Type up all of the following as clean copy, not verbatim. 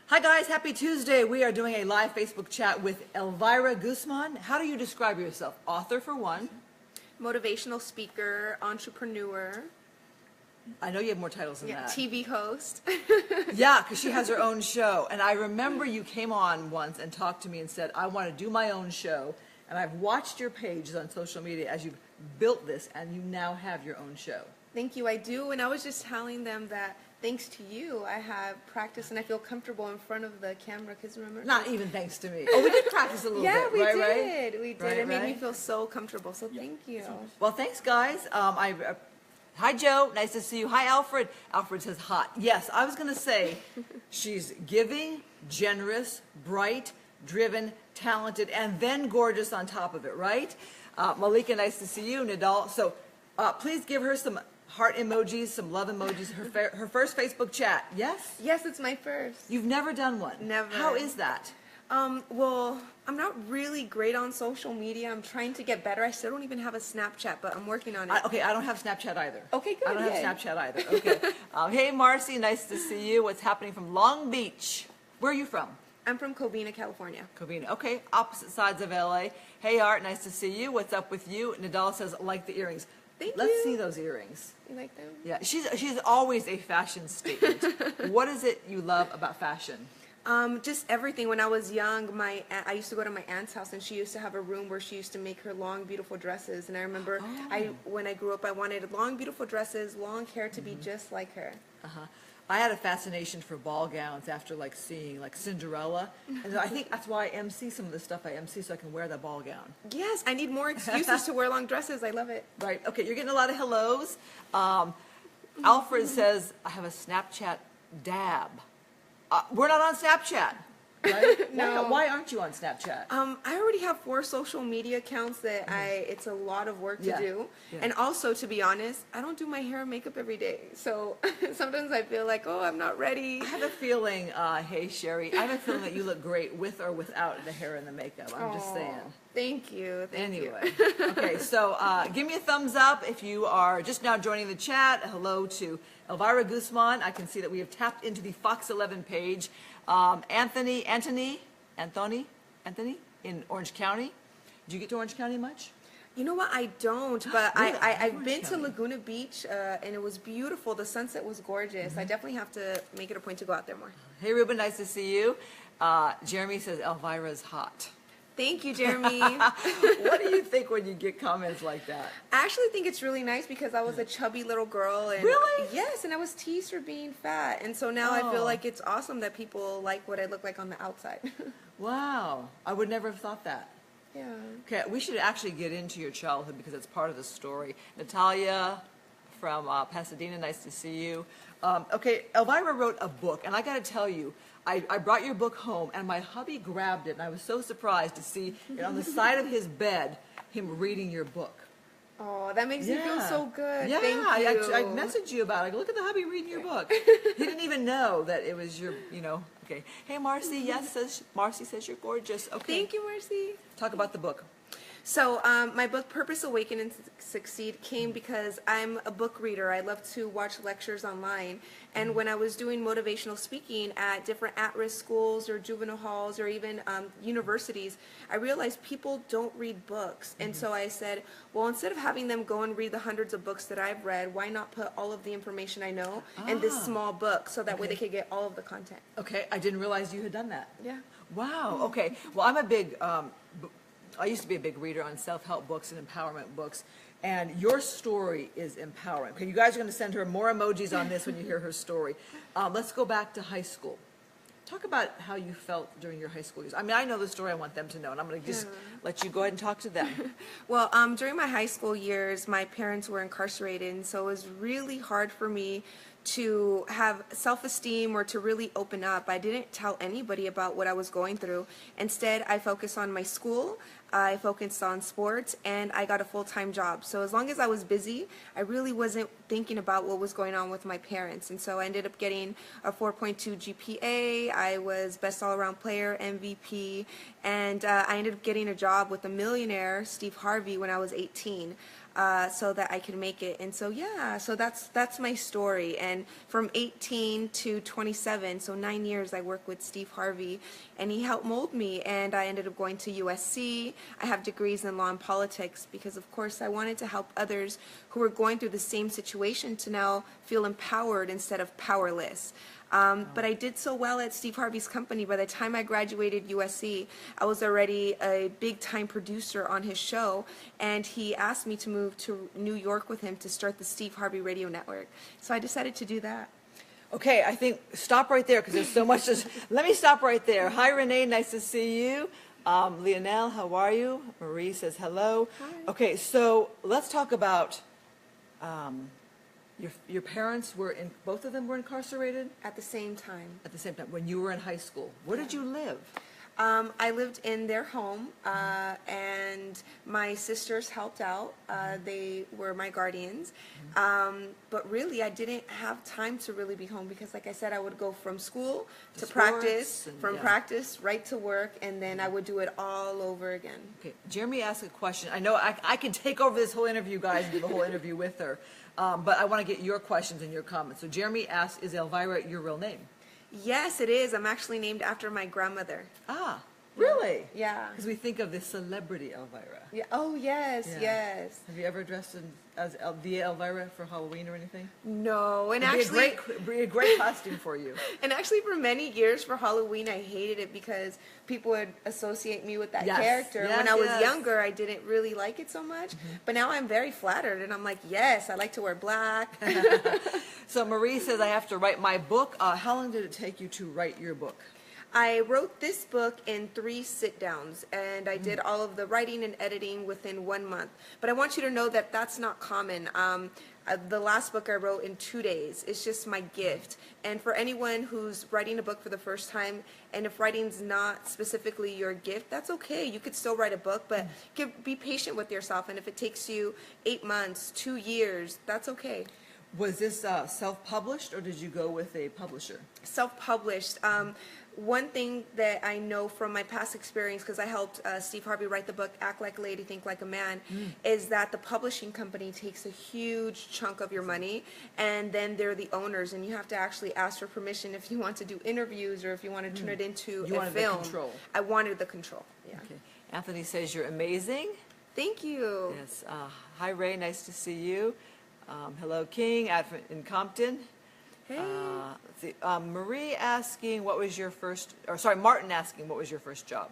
Hi guys, happy Tuesday. We are doing a live Facebook chat with Elvira Guzman. How do you describe yourself? Author for one. Motivational speaker, entrepreneur. I know you have more titles than that. TV host. Yeah, because she has her own show. And I remember you came on once and talked to me and said, I want to do my own show. And I've watched your pages on social media as you've built this, and you now have your own show. Thank you, I do. And I was just telling them that thanks to you, I have practiced and I feel comfortable in front of the camera. Because remember, not even thanks to me. Oh, we did practice a little bit, yeah, we right? did. We did. Right, It made me feel so comfortable. So thank you. Well, thanks, guys. Hi, Joe. Nice to see you. Hi, Alfred. Alfred says hot. Yes, I was going to say she's giving, generous, bright, driven, talented, and then gorgeous on top of it, right? Malika, nice to see you. Nadal. So please give her some heart emojis, some love emojis. Her first Facebook chat. Yes? Yes, it's my first. You've never done one? Never. How is that? Well, I'm not really great on social media. I'm trying to get better. I still don't even have a Snapchat, but I'm working on it. Okay, I don't have Snapchat either. Okay, good. I don't have Snapchat either. Okay. Hey, Marcy, nice to see you. What's happening from Long Beach? Where are you from? I'm from Covina, California. Covina. Okay, opposite sides of LA. Hey, Art, nice to see you. What's up with you? Nadal says, like the earrings. Let's see those earrings. You like them? Yeah, she's always a fashion statement. What is it you love about fashion? Just everything. When I was young, I used to go to my aunt's house, and she used to have a room where she used to make her long, beautiful dresses. And I remember, when I grew up, I wanted long, beautiful dresses, long hair to be just like her. I had a fascination for ball gowns after seeing Cinderella, and I think that's why I MC some of the stuff I MC so I can wear that ball gown. Yes, I need more excuses to wear long dresses. I love it. Right. Okay, you're getting a lot of hellos. Alfred says I have a Snapchat dab. We're not on Snapchat, right? No. Why aren't you on Snapchat? I already have 4 social media accounts that it's a lot of work to do. Yeah. And also, to be honest, I don't do my hair and makeup every day. So sometimes I feel like, oh, I'm not ready. I have a feeling, hey Sherry, I have a feeling that you look great with or without the hair and the makeup. I'm just saying. Thank you. Anyway, okay, so give me a thumbs up if you are just now joining the chat. Hello to Elvira Guzman. I can see that we have tapped into the Fox 11 page. Anthony in Orange County. Did you get to Orange County much? You know what? I don't, but Really? I've been to Laguna Beach, and it was beautiful. The sunset was gorgeous. I definitely have to make it a point to go out there more. Hey, Ruben, nice to see you. Jeremy says Elvira's hot. Thank you, Jeremy. What do you think when you get comments like that? I actually think it's really nice because I was a chubby little girl. And really? Yes, and I was teased for being fat. And so now I feel like it's awesome that people like what I look like on the outside. Wow. I would never have thought that. Yeah. Okay, we should actually get into your childhood because it's part of the story. Natalia from Pasadena, nice to see you. Okay, Elvira wrote a book, and I got to tell you, I brought your book home, and my hubby grabbed it, and I was so surprised to see it on the side of his bed, him reading your book. Oh, that makes me feel so good. Yeah, Thank you. I messaged you about it. Look at the hubby reading your book. He didn't even know that it was your, okay. Hey, Marcy, Marcy says you're gorgeous. Okay. Thank you, Marcy. Talk about the book. So my book, Purpose, Awaken, and Succeed, came because I'm a book reader. I love to watch lectures online. And when I was doing motivational speaking at different at-risk schools or juvenile halls or even universities, I realized people don't read books. And so I said, well, instead of having them go and read the hundreds of books that I've read, why not put all of the information I know in this small book so that way they could get all of the content. Okay, I didn't realize you had done that. Yeah. Wow, okay. Well, I'm a big... I used to be a big reader on self-help books and empowerment books, and your story is empowering. Okay, you guys are going to send her more emojis on this when you hear her story. Let's go back to high school. Talk about how you felt during your high school years. I mean, I know the story I want them to know, and I'm going to just let you go ahead and talk to them. Well, during my high school years, my parents were incarcerated, and so it was really hard for me to have self-esteem or to really open up. I didn't tell anybody about what I was going through. Instead, I focused on my school, I focused on sports, and I got a full-time job. So as long as I was busy, I really wasn't thinking about what was going on with my parents. And so I ended up getting a 4.2 GPA. I was best all-around player, MVP, and I ended up getting a job with a millionaire, Steve Harvey, when I was 18. so that I can make it. And so, yeah, so that's my story. And from 18 to 27, so 9 years, I worked with Steve Harvey, and he helped mold me. And I ended up going to USC. I have degrees in law and politics because, of course, I wanted to help others who were going through the same situation to now feel empowered instead of powerless. But I did so well at Steve Harvey's company. By the time I graduated USC, I was already a big-time producer on his show, and he asked me to move to New York with him to start the Steve Harvey Radio Network. So I decided to do that. Okay, I think stop right there because there's so much. Let me stop right there. Hi, Renee. Nice to see you. Leonelle, how are you? Marie says hello. Hi. Okay, so let's talk about your parents were in, both of them were incarcerated? At the same time. At the same time, when you were in high school. Where did you live? I lived in their home, and my sisters helped out. They were my guardians. But really, I didn't have time to really be home because, like I said, I would go from school to practice, practice right to work, and then I would do it all over again. Okay, Jeremy asked a question. I know I can take over this whole interview, guys, and do the whole interview with her. But I want to get your questions and your comments. So Jeremy asked, is Elvira your real name? Yes, it is. I'm actually named after my grandmother. Ah, really? Yeah. Because we think of the celebrity Elvira. Yeah. Oh, yes, Yeah. yes. Have you ever dressed as the Elvira for Halloween or anything? No, and It'd actually, be a great costume for you. and actually, for many years for Halloween, I hated it because people would associate me with that Yes, character. yes, When I was yes. younger, I didn't really like it so much. But now I'm very flattered, and I'm like, yes, I like to wear black. So Marie says I have to write my book. How long did it take you to write your book? I wrote this book in 3 sit-downs, and I did all of the writing and editing within 1 month. But I want you to know that that's not common. The last book I wrote in 2 days. It's just my gift. And for anyone who's writing a book for the first time, and if writing's not specifically your gift, that's okay. You could still write a book, but be patient with yourself. And if it takes you 8 months, 2 years, that's okay. Was this self-published or did you go with a publisher? Self-published. One thing that I know from my past experience, because I helped Steve Harvey write the book Act Like a Lady, Think Like a Man, is that the publishing company takes a huge chunk of your money, and then they're the owners, and you have to actually ask for permission if you want to do interviews or if you want to turn it into You a wanted film. the control. I wanted the control. Yeah. Okay. Anthony says you're amazing. Thank you. Yes. Hi, Ray. Nice to see you. Hello, King in Compton. Hey. Let's see. Marie asking, what was your first, or sorry, Martin asking, what was your first job?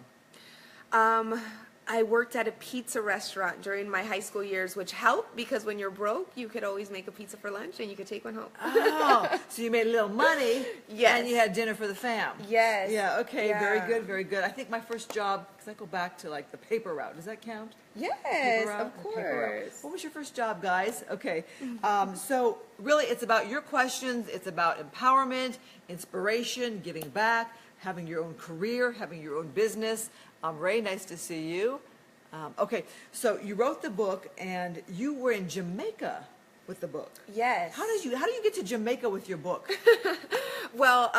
I worked at a pizza restaurant during my high school years, which helped because when you're broke, you could always make a pizza for lunch and you could take one home. Oh, so you made a little money. Yes. And you had dinner for the fam. Yes. Yeah, okay, Yeah. very good, very good. I think my first job, because I go back to like the paper route. Does that count? Yes, Paper route? of The paper route. course. What was your first job, guys? Okay. So really, it's about your questions. It's about empowerment, inspiration, giving back, having your own career, having your own business. Ray, nice to see you. Okay, so you wrote the book, and you were in Jamaica with the book. Yes. How do you get to Jamaica with your book? Well,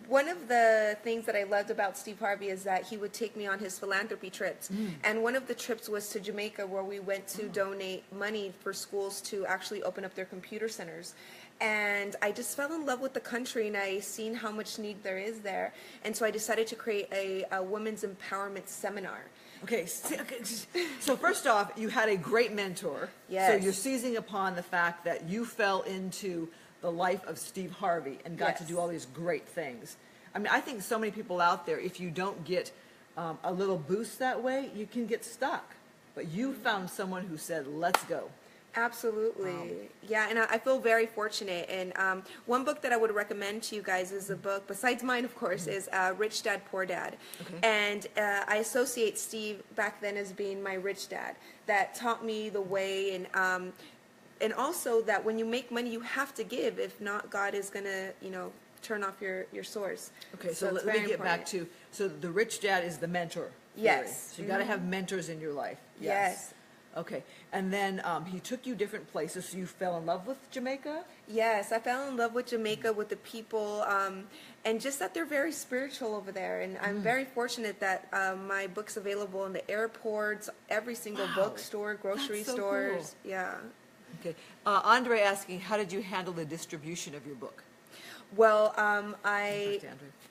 one of the things that I loved about Steve Harvey is that he would take me on his philanthropy trips. And one of the trips was to Jamaica, where we went to donate money for schools to actually open up their computer centers. And I just fell in love with the country, and I seen how much need there is there. And so I decided to create a women's empowerment seminar. Okay, so first off, you had a great mentor. Yes. So you're seizing upon the fact that you fell into the life of Steve Harvey and got to Yes. do all these great things. I mean, I think so many people out there, if you don't get a little boost that way, you can get stuck. But you found someone who said, let's go. Absolutely. Yeah, and I feel very fortunate. And one book that I would recommend to you guys is a book, besides mine, of course, is Rich Dad, Poor Dad. Okay. And I associate Steve back then as being my rich dad that taught me the way, and also that when you make money, you have to give. If not, God is going to, turn off your source. Okay, so it's let very me get back important. to, so the rich dad is the mentor. Yes. Theory. So you got to have mentors in your life. Yes. Okay, and then he took you different places, so you fell in love with Jamaica? Yes, I fell in love with Jamaica, with the people, and just that they're very spiritual over there. And I'm very fortunate that my book's available in the airports, every single bookstore, grocery That's so stores. cool. Yeah. Okay, Andre asking, how did you handle the distribution of your book? Well, Talk to Andre.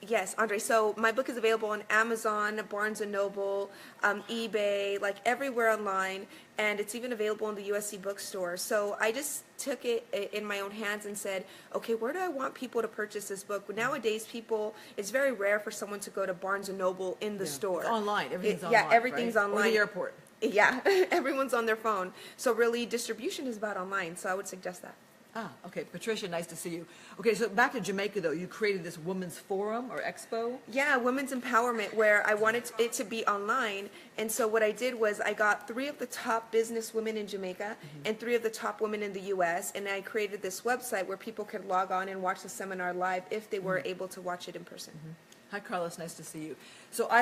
yes, Andre. So my book is available on Amazon, Barnes and Noble, eBay, like everywhere online, and it's even available in the USC bookstore. So I just took it in my own hands and said, okay, where do I want people to purchase this book? Nowadays, it's very rare for someone to go to Barnes and Noble in the store. It's online. Everything's online. Yeah, everything's right? online. Or the airport. Yeah, everyone's on their phone. So really, distribution is about online. So I would suggest that. Ah, okay. Patricia, nice to see you. Okay, so back to Jamaica, though. You created this women's forum or expo? Yeah, women's empowerment, where I wanted it to be online. And so what I did was I got 3 of the top business women in Jamaica and 3 of the top women in the U.S. And I created this website where people could log on and watch the seminar live if they were able to watch it in person. Hi, Carlos. Nice to see you. So what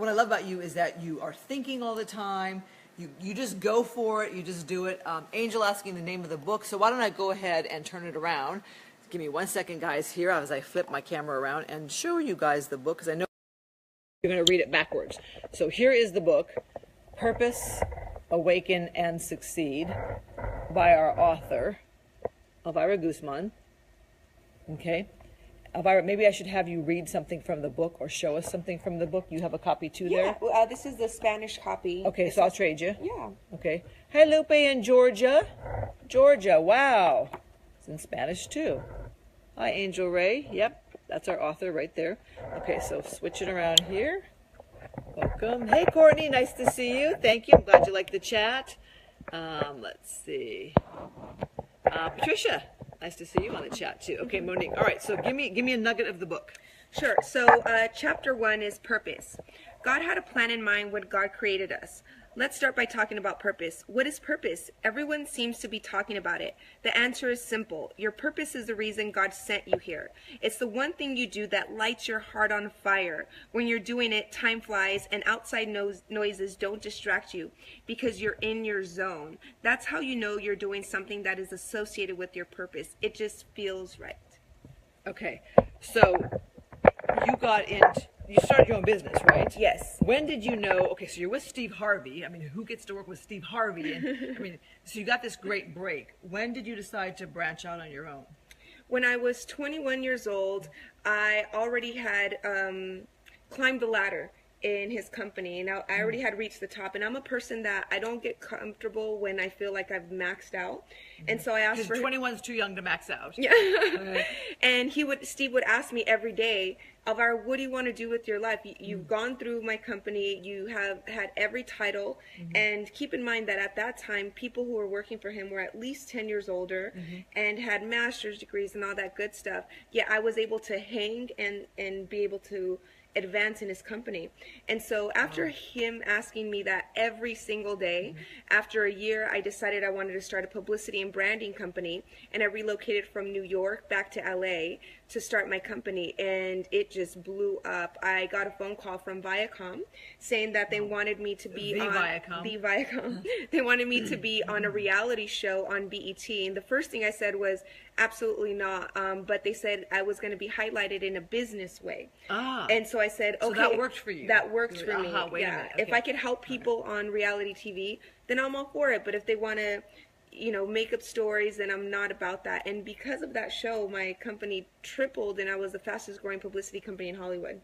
I love about you is that you are thinking all the time. You just go for it. You just do it. Angel asking the name of the book. So why don't I go ahead and turn it around? Give me 1 second, guys, here as I flip my camera around and show you guys the book, because I know you're going to read it backwards. So here is the book, Purpose, Awaken, and Succeed, by our author, Elvira Guzman. Okay. Elvira, maybe I should have you read something from the book or show us something from the book. You have a copy too there? Yeah, this is the Spanish copy. Okay, so I'll trade you. Yeah. Okay. Hi, Lupe in Georgia. Georgia, wow. It's in Spanish too. Hi, Angel Ray. Yep, that's our author right there. Okay, so switch it around here. Welcome. Hey, Courtney, nice to see you. Thank you. I'm glad you liked the chat. Let's see. Patricia, nice to see you on the chat too. Okay, Monique. All right, so give me a nugget of the book. Sure. So chapter 1 is purpose. God had a plan in mind when God created us. Let's start by talking about purpose. What is purpose? Everyone seems to be talking about it. The answer is simple. Your purpose is the reason God sent you here. It's the one thing you do that lights your heart on fire. When you're doing it, time flies and outside noises don't distract you because you're in your zone. That's how you know you're doing something that is associated with your purpose. It just feels right. Okay, so you started your own business, right? Yes. When did you know, okay, so you're with Steve Harvey. I mean, who gets to work with Steve Harvey? And I mean, so you got this great break. When did you decide to branch out on your own? When I was 21 years old, I already had climbed the ladder in his company. And I already had reached the top. And I'm a person that I don't get comfortable when I feel like I've maxed out. And so I asked for 21 is too young to max out. Yeah. And Steve would ask me every day, Elvira, what do you want to do with your life? You've gone through my company. You have had every title. And keep in mind that at that time, people who were working for him were at least 10 years older and had master's degrees and all that good stuff. Yet I was able to hang and be able to advance in his company. And so after him asking me that every single day, after a year, I decided I wanted to start a publicity and branding company. And I relocated from New York back to LA to start my company, and it just blew up. I got a phone call from Viacom saying that they wanted me to be Viacom. They wanted me to be on a reality show on BET, and the first thing I said was absolutely not. But they said I was going to be highlighted in a business way. And so I said, okay, so that worked for you. That works for me. Wait a minute. Okay. If I could help people on reality TV, then I'm all for it. But if they want to, make up stories, and I'm not about that. And because of that show, my company tripled, and I was the fastest growing publicity company in Hollywood.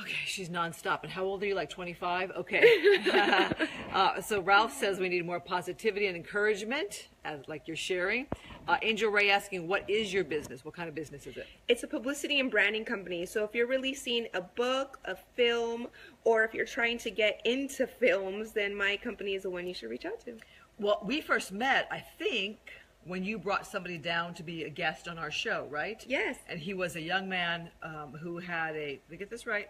Okay, she's nonstop. And how old are you, like 25? Okay. So Ralph says we need more positivity and encouragement, like you're sharing. Angel Ray asking, what is your business? What kind of business is it? It's a publicity and branding company. So if you're releasing a book, a film, or if you're trying to get into films, then my company is the one you should reach out to. Well, we first met, I think, when you brought somebody down to be a guest on our show, right? Yes. And he was a young man who had did I get this right?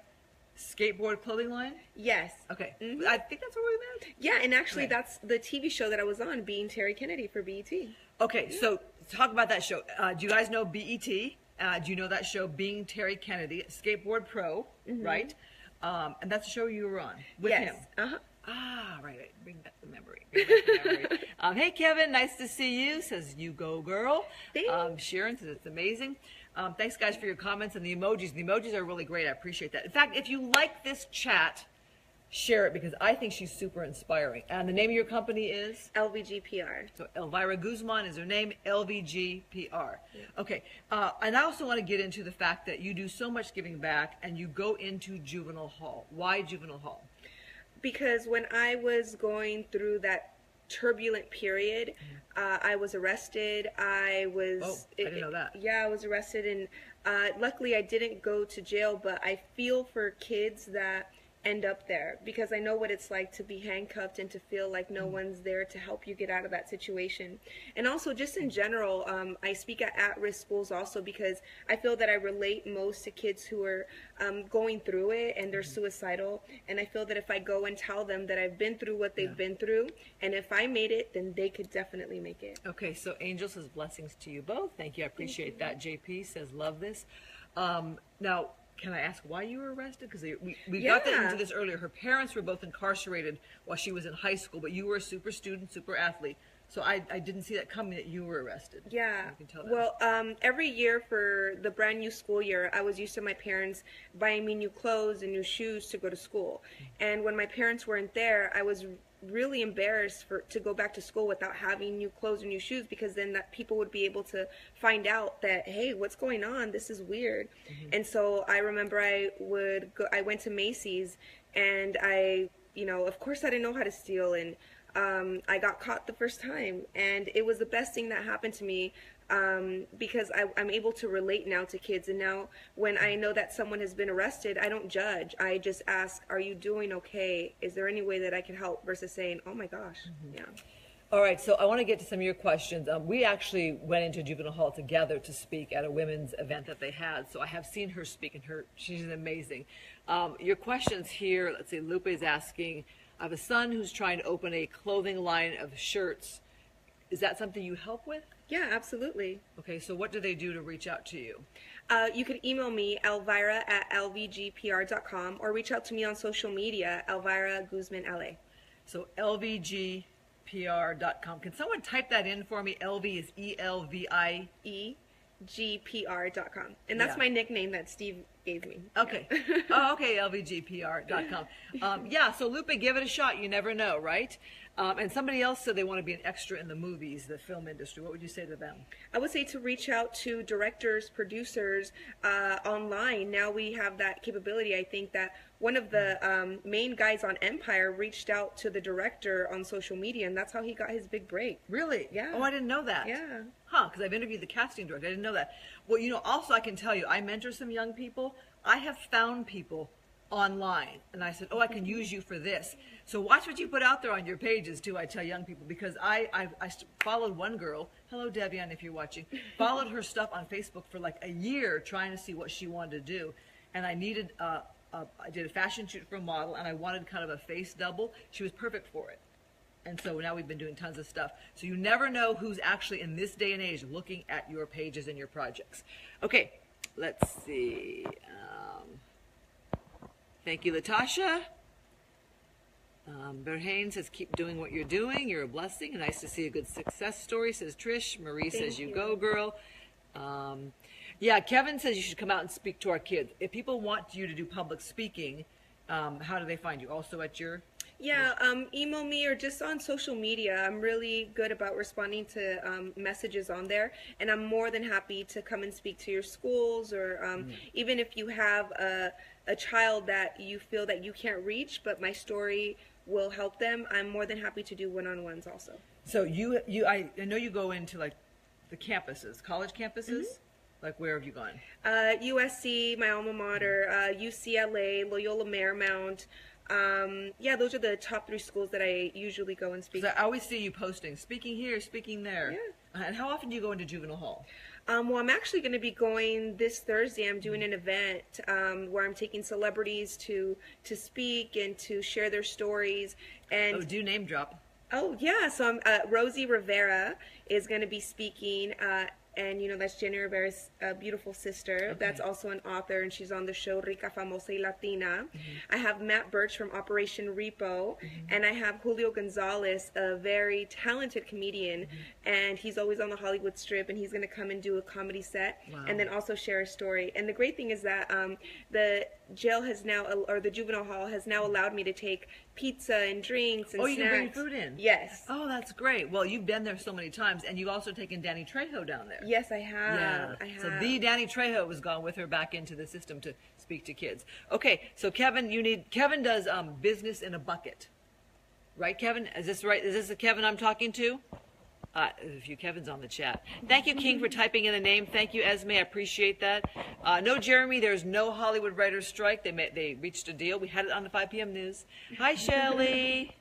Skateboard clothing line? Yes. Okay. I think that's where we met. Yeah, and actually that's the TV show that I was on, Being Terry Kennedy for BET. Okay, so talk about that show. Do you guys know BET? Do you know that show, Being Terry Kennedy, Skateboard Pro, right? And that's the show you were on with him. Right. Bring back the memory. Bring back the memory. Hey, Kevin, nice to see you, says you go girl. Thanks. Sharon says it's amazing. Thanks, guys, for your comments and the emojis. The emojis are really great. I appreciate that. In fact, if you like this chat, share it because I think she's super inspiring. And the name of your company is? LVGPR. So Elvira Guzman is her name, LVGPR. Yeah. Okay. And I also want to get into the fact that you do so much giving back and you go into juvenile hall. Why juvenile hall? Because when I was going through that turbulent period, I was arrested. I didn't know that. Yeah, I was arrested, and luckily I didn't go to jail, but I feel for kids that end up there because I know what it's like to be handcuffed and to feel like no one's there to help you get out of that situation. And also just in general, I speak at risk schools also because I feel that I relate most to kids who are going through it and they're suicidal, and I feel that if I go and tell them that I've been through what they've been through, and if I made it, then they could definitely make it. Okay, so Angel says blessings to you both. Thank you, I appreciate that. JP says love this. Now, can I ask why you were arrested? Because we got into this earlier. Her parents were both incarcerated while she was in high school, but you were a super student, super athlete. So I didn't see that coming that you were arrested. Yeah. You can tell that. Well, every year for the brand new school year, I was used to my parents buying me new clothes and new shoes to go to school. And when my parents weren't there, I was really embarrassed to go back to school without having new clothes or new shoes, because then that people would be able to find out that, hey, what's going on? This is weird. And so I remember I went to Macy's, and of course I didn't know how to steal, and I got caught the first time, and it was the best thing that happened to me. Because I'm able to relate now to kids, and now when I know that someone has been arrested, I don't judge. I just ask, are you doing okay? Is there any way that I can help? Versus saying, oh my gosh. Yeah. All right, so I want to get to some of your questions. We actually went into juvenile hall together to speak at a women's event that they had, so I have seen her speak, and she's amazing. Your questions here, let's see, Lupe is asking, I have a son who's trying to open a clothing line of shirts. Is that something you help with? Yeah, absolutely. Okay, so what do they do to reach out to you? You could email me, elvira@lvgpr.com, or reach out to me on social media, Elvira Guzman LA. So lvgpr.com. Can someone type that in for me? LV is ELVI? EGPR.com. And that's my nickname that Steve gave me. Okay. Okay, lvgpr.com. So Lupe, give it a shot. You never know, right? And somebody else said they want to be an extra in the movies, the film industry. What would you say to them? I would say to reach out to directors, producers online. Now we have that capability. I think that one of the main guys on Empire reached out to the director on social media, and that's how he got his big break. Really? Yeah. Oh, I didn't know that. Yeah. Because I've interviewed the casting director. I didn't know that. Well, also I can tell you, I mentor some young people. I have found people online, and I said, I can use you for this. So watch what you put out there on your pages too. I tell young people, because I followed one girl, hello Devian if you're watching, followed her stuff on Facebook for like a year trying to see what she wanted to do, and I needed I did a fashion shoot for a model, and I wanted kind of a face double. She was perfect for it. And so now we've been doing tons of stuff. So you never know who's actually in this day and age looking at your pages and your projects. Okay, let's see. Thank you, Latasha. Berhain says, keep doing what you're doing. You're a blessing. Nice to see a good success story, says Trish. Marie says, you go, girl. Kevin says you should come out and speak to our kids. If people want you to do public speaking, how do they find you? Also at your... email me or just on social media. I'm really good about responding to messages on there, and I'm more than happy to come and speak to your schools, or even if you have a child that you feel that you can't reach, but my story will help them, I'm more than happy to do one-on-ones also. So I know you go into like the campuses, college campuses? Like where have you gone? USC, my alma mater, UCLA, Loyola Marymount. Those are the top 3 schools that I usually go and speak. I always see you posting, speaking here, speaking there. Yeah. And how often do you go into juvenile hall? Well, I'm actually going to be going this Thursday. I'm doing an event where I'm taking celebrities to speak and to share their stories. And do name drop. Oh, yeah. So Rosie Rivera is going to be speaking. and that's Jenny Rivera's beautiful sister. That's also an author, and she's on the show Rica, Famosa y Latina. I have Matt Birch from Operation Repo, and I have Julio Gonzalez, a very talented comedian, and he's always on the Hollywood Strip, and he's going to come and do a comedy set, and then also share a story. And the great thing is that the jail has now, or the juvenile hall has now allowed me to take pizza and drinks and snacks. You can bring food in? Yes. Oh, that's great. Well, you've been there so many times, and you've also taken Danny Trejo down there. Yes, I have. Yeah. I have. So the Danny Trejo has gone with her back into the system to speak to kids. Okay, so Kevin, Kevin does business in a bucket. Right, Kevin? Is this right? Is this the Kevin I'm talking to? There's a few Kevins on the chat. Thank you, King, for typing in the name. Thank you, Esme. I appreciate that. No, Jeremy, there's no Hollywood writers' strike. They reached a deal. We had it on the 5 p.m. news. Hi, Shelley.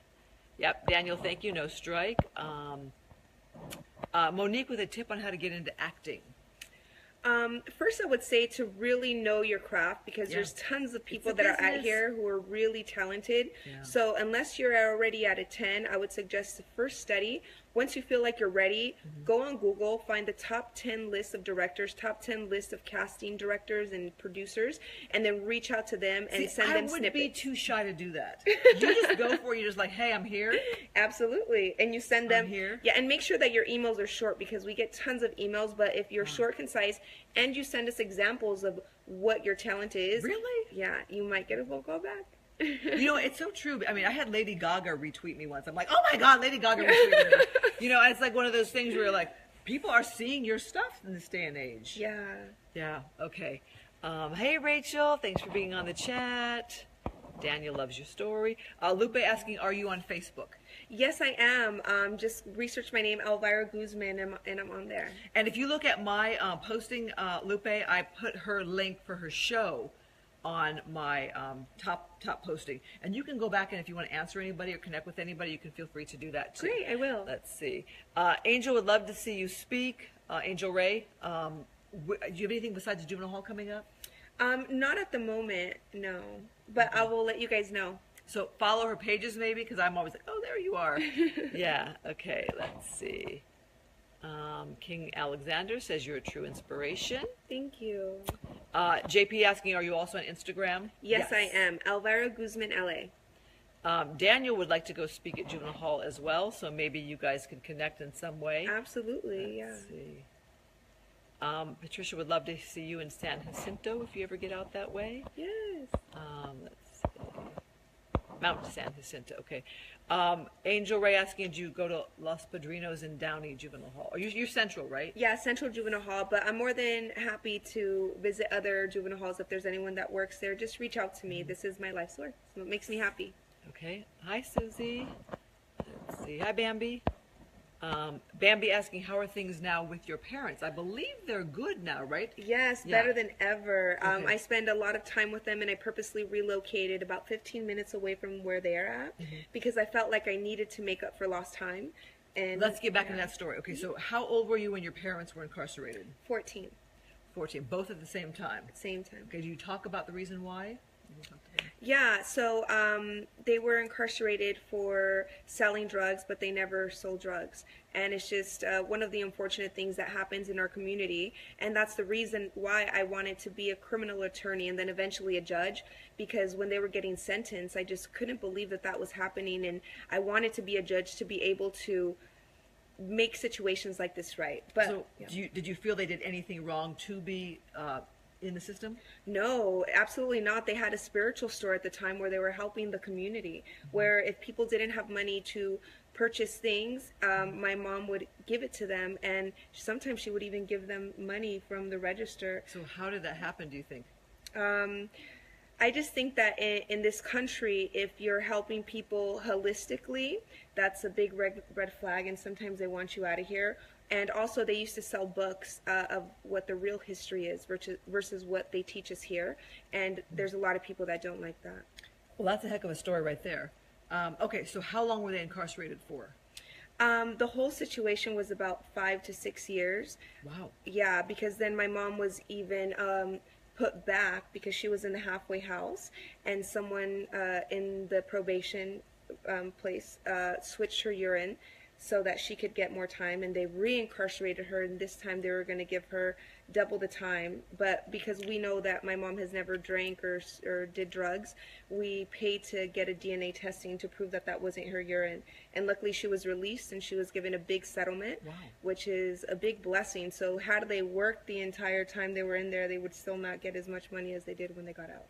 Yep, Daniel, thank you. No strike. Monique with a tip on how to get into acting. First, I would say to really know your craft, because there's tons of people that are out here who are really talented. So unless you're already at a 10, I would suggest to first study. Once you feel like you're ready, go on Google, find the top 10 list of directors, top 10 list of casting directors and producers, and then reach out to them and send them snippets. I would be too shy to do that. You just go for it. You're just like, hey, I'm here. Absolutely. And you send them. I'm here. Yeah, and make sure that your emails are short, because we get tons of emails, but if you're short, concise, and you send us examples of what your talent is. Really? Yeah, you might get a phone call back. It's so true. I mean, I had Lady Gaga retweet me once. I'm like, oh my God, Lady Gaga retweeted me. It's like one of those things where you're like, people are seeing your stuff in this day and age. Yeah. Yeah, okay. Hey, Rachel, thanks for being on the chat. Daniel loves your story. Lupe asking, are you on Facebook? Yes, I am. Just research my name, Elvira Guzman, and I'm on there. And if you look at my posting, Lupe, I put her link for her show on my top posting, and you can go back, and if you want to answer anybody or connect with anybody, you can feel free to do that too. Great, I will. Let's see. Angel would love to see you speak. Angel Ray, do you have anything besides Juvenile Hall coming up? Not at the moment, no, but I will let you guys know. So follow her pages maybe, because I'm always like, oh, there you are. Yeah, okay, let's see. King Alexander says you're a true inspiration. Thank you. JP asking, are you also on Instagram? Yes, I am. Elvira Guzman, LA. Daniel would like to go speak at Juvenile Hall as well, so maybe you guys can connect in some way. Absolutely, Let's see. Patricia would love to see you in San Jacinto if you ever get out that way. Yes. Let's see. Mount San Jacinto, okay. Angel Ray asking, do you go to Los Padrinos in Downey Juvenile Hall? You're Central, right? Yeah, Central Juvenile Hall, but I'm more than happy to visit other juvenile halls if there's anyone that works there. Just reach out to me. This is my life's work. So it makes me happy. Okay. Hi, Susie. Let's see. Hi, Bambi. Bambi asking, how are things now with your parents? I believe they're good now, right? Yes, better than ever. Okay. I spend a lot of time with them, and I purposely relocated about 15 minutes away from where they're at because I felt like I needed to make up for lost time. And let's get back into that story. Okay, so how old were you when your parents were incarcerated? 14. 14, both at the same time? Same time. Okay, do you talk about the reason why? Yeah, so they were incarcerated for selling drugs, but they never sold drugs. And it's just one of the unfortunate things that happens in our community. And that's the reason why I wanted to be a criminal attorney and then eventually a judge, because when they were getting sentenced, I just couldn't believe that that was happening. And I wanted to be a judge to be able to make situations like this right. But so did you feel they did anything wrong to be in the system? No, absolutely not. They had a spiritual store at the time where they were helping the community, where if people didn't have money to purchase things, my mom would give it to them, and sometimes she would even give them money from the register. So how did that happen, do you think? I just think that in this country, if you're helping people holistically, that's a big red flag, and sometimes they want you out of here. And also, they used to sell books of what the real history is versus what they teach us here. And there's a lot of people that don't like that. Well, that's a heck of a story right there. Okay, so how long were they incarcerated for? The whole situation was about 5 to 6 years. Wow. Yeah, because then my mom was even put back because she was in the halfway house, and someone in the probation place switched her urine. so that she could get more time, and they reincarcerated her, and this time they were going to give her double the time. But because we know that my mom has never drank or did drugs, we paid to get a DNA testing to prove that that wasn't her urine. And luckily she was released, and she was given a big settlement, Wow. which is a big blessing. So had they worked the entire time they were in there, they would still not get as much money as they did when they got out.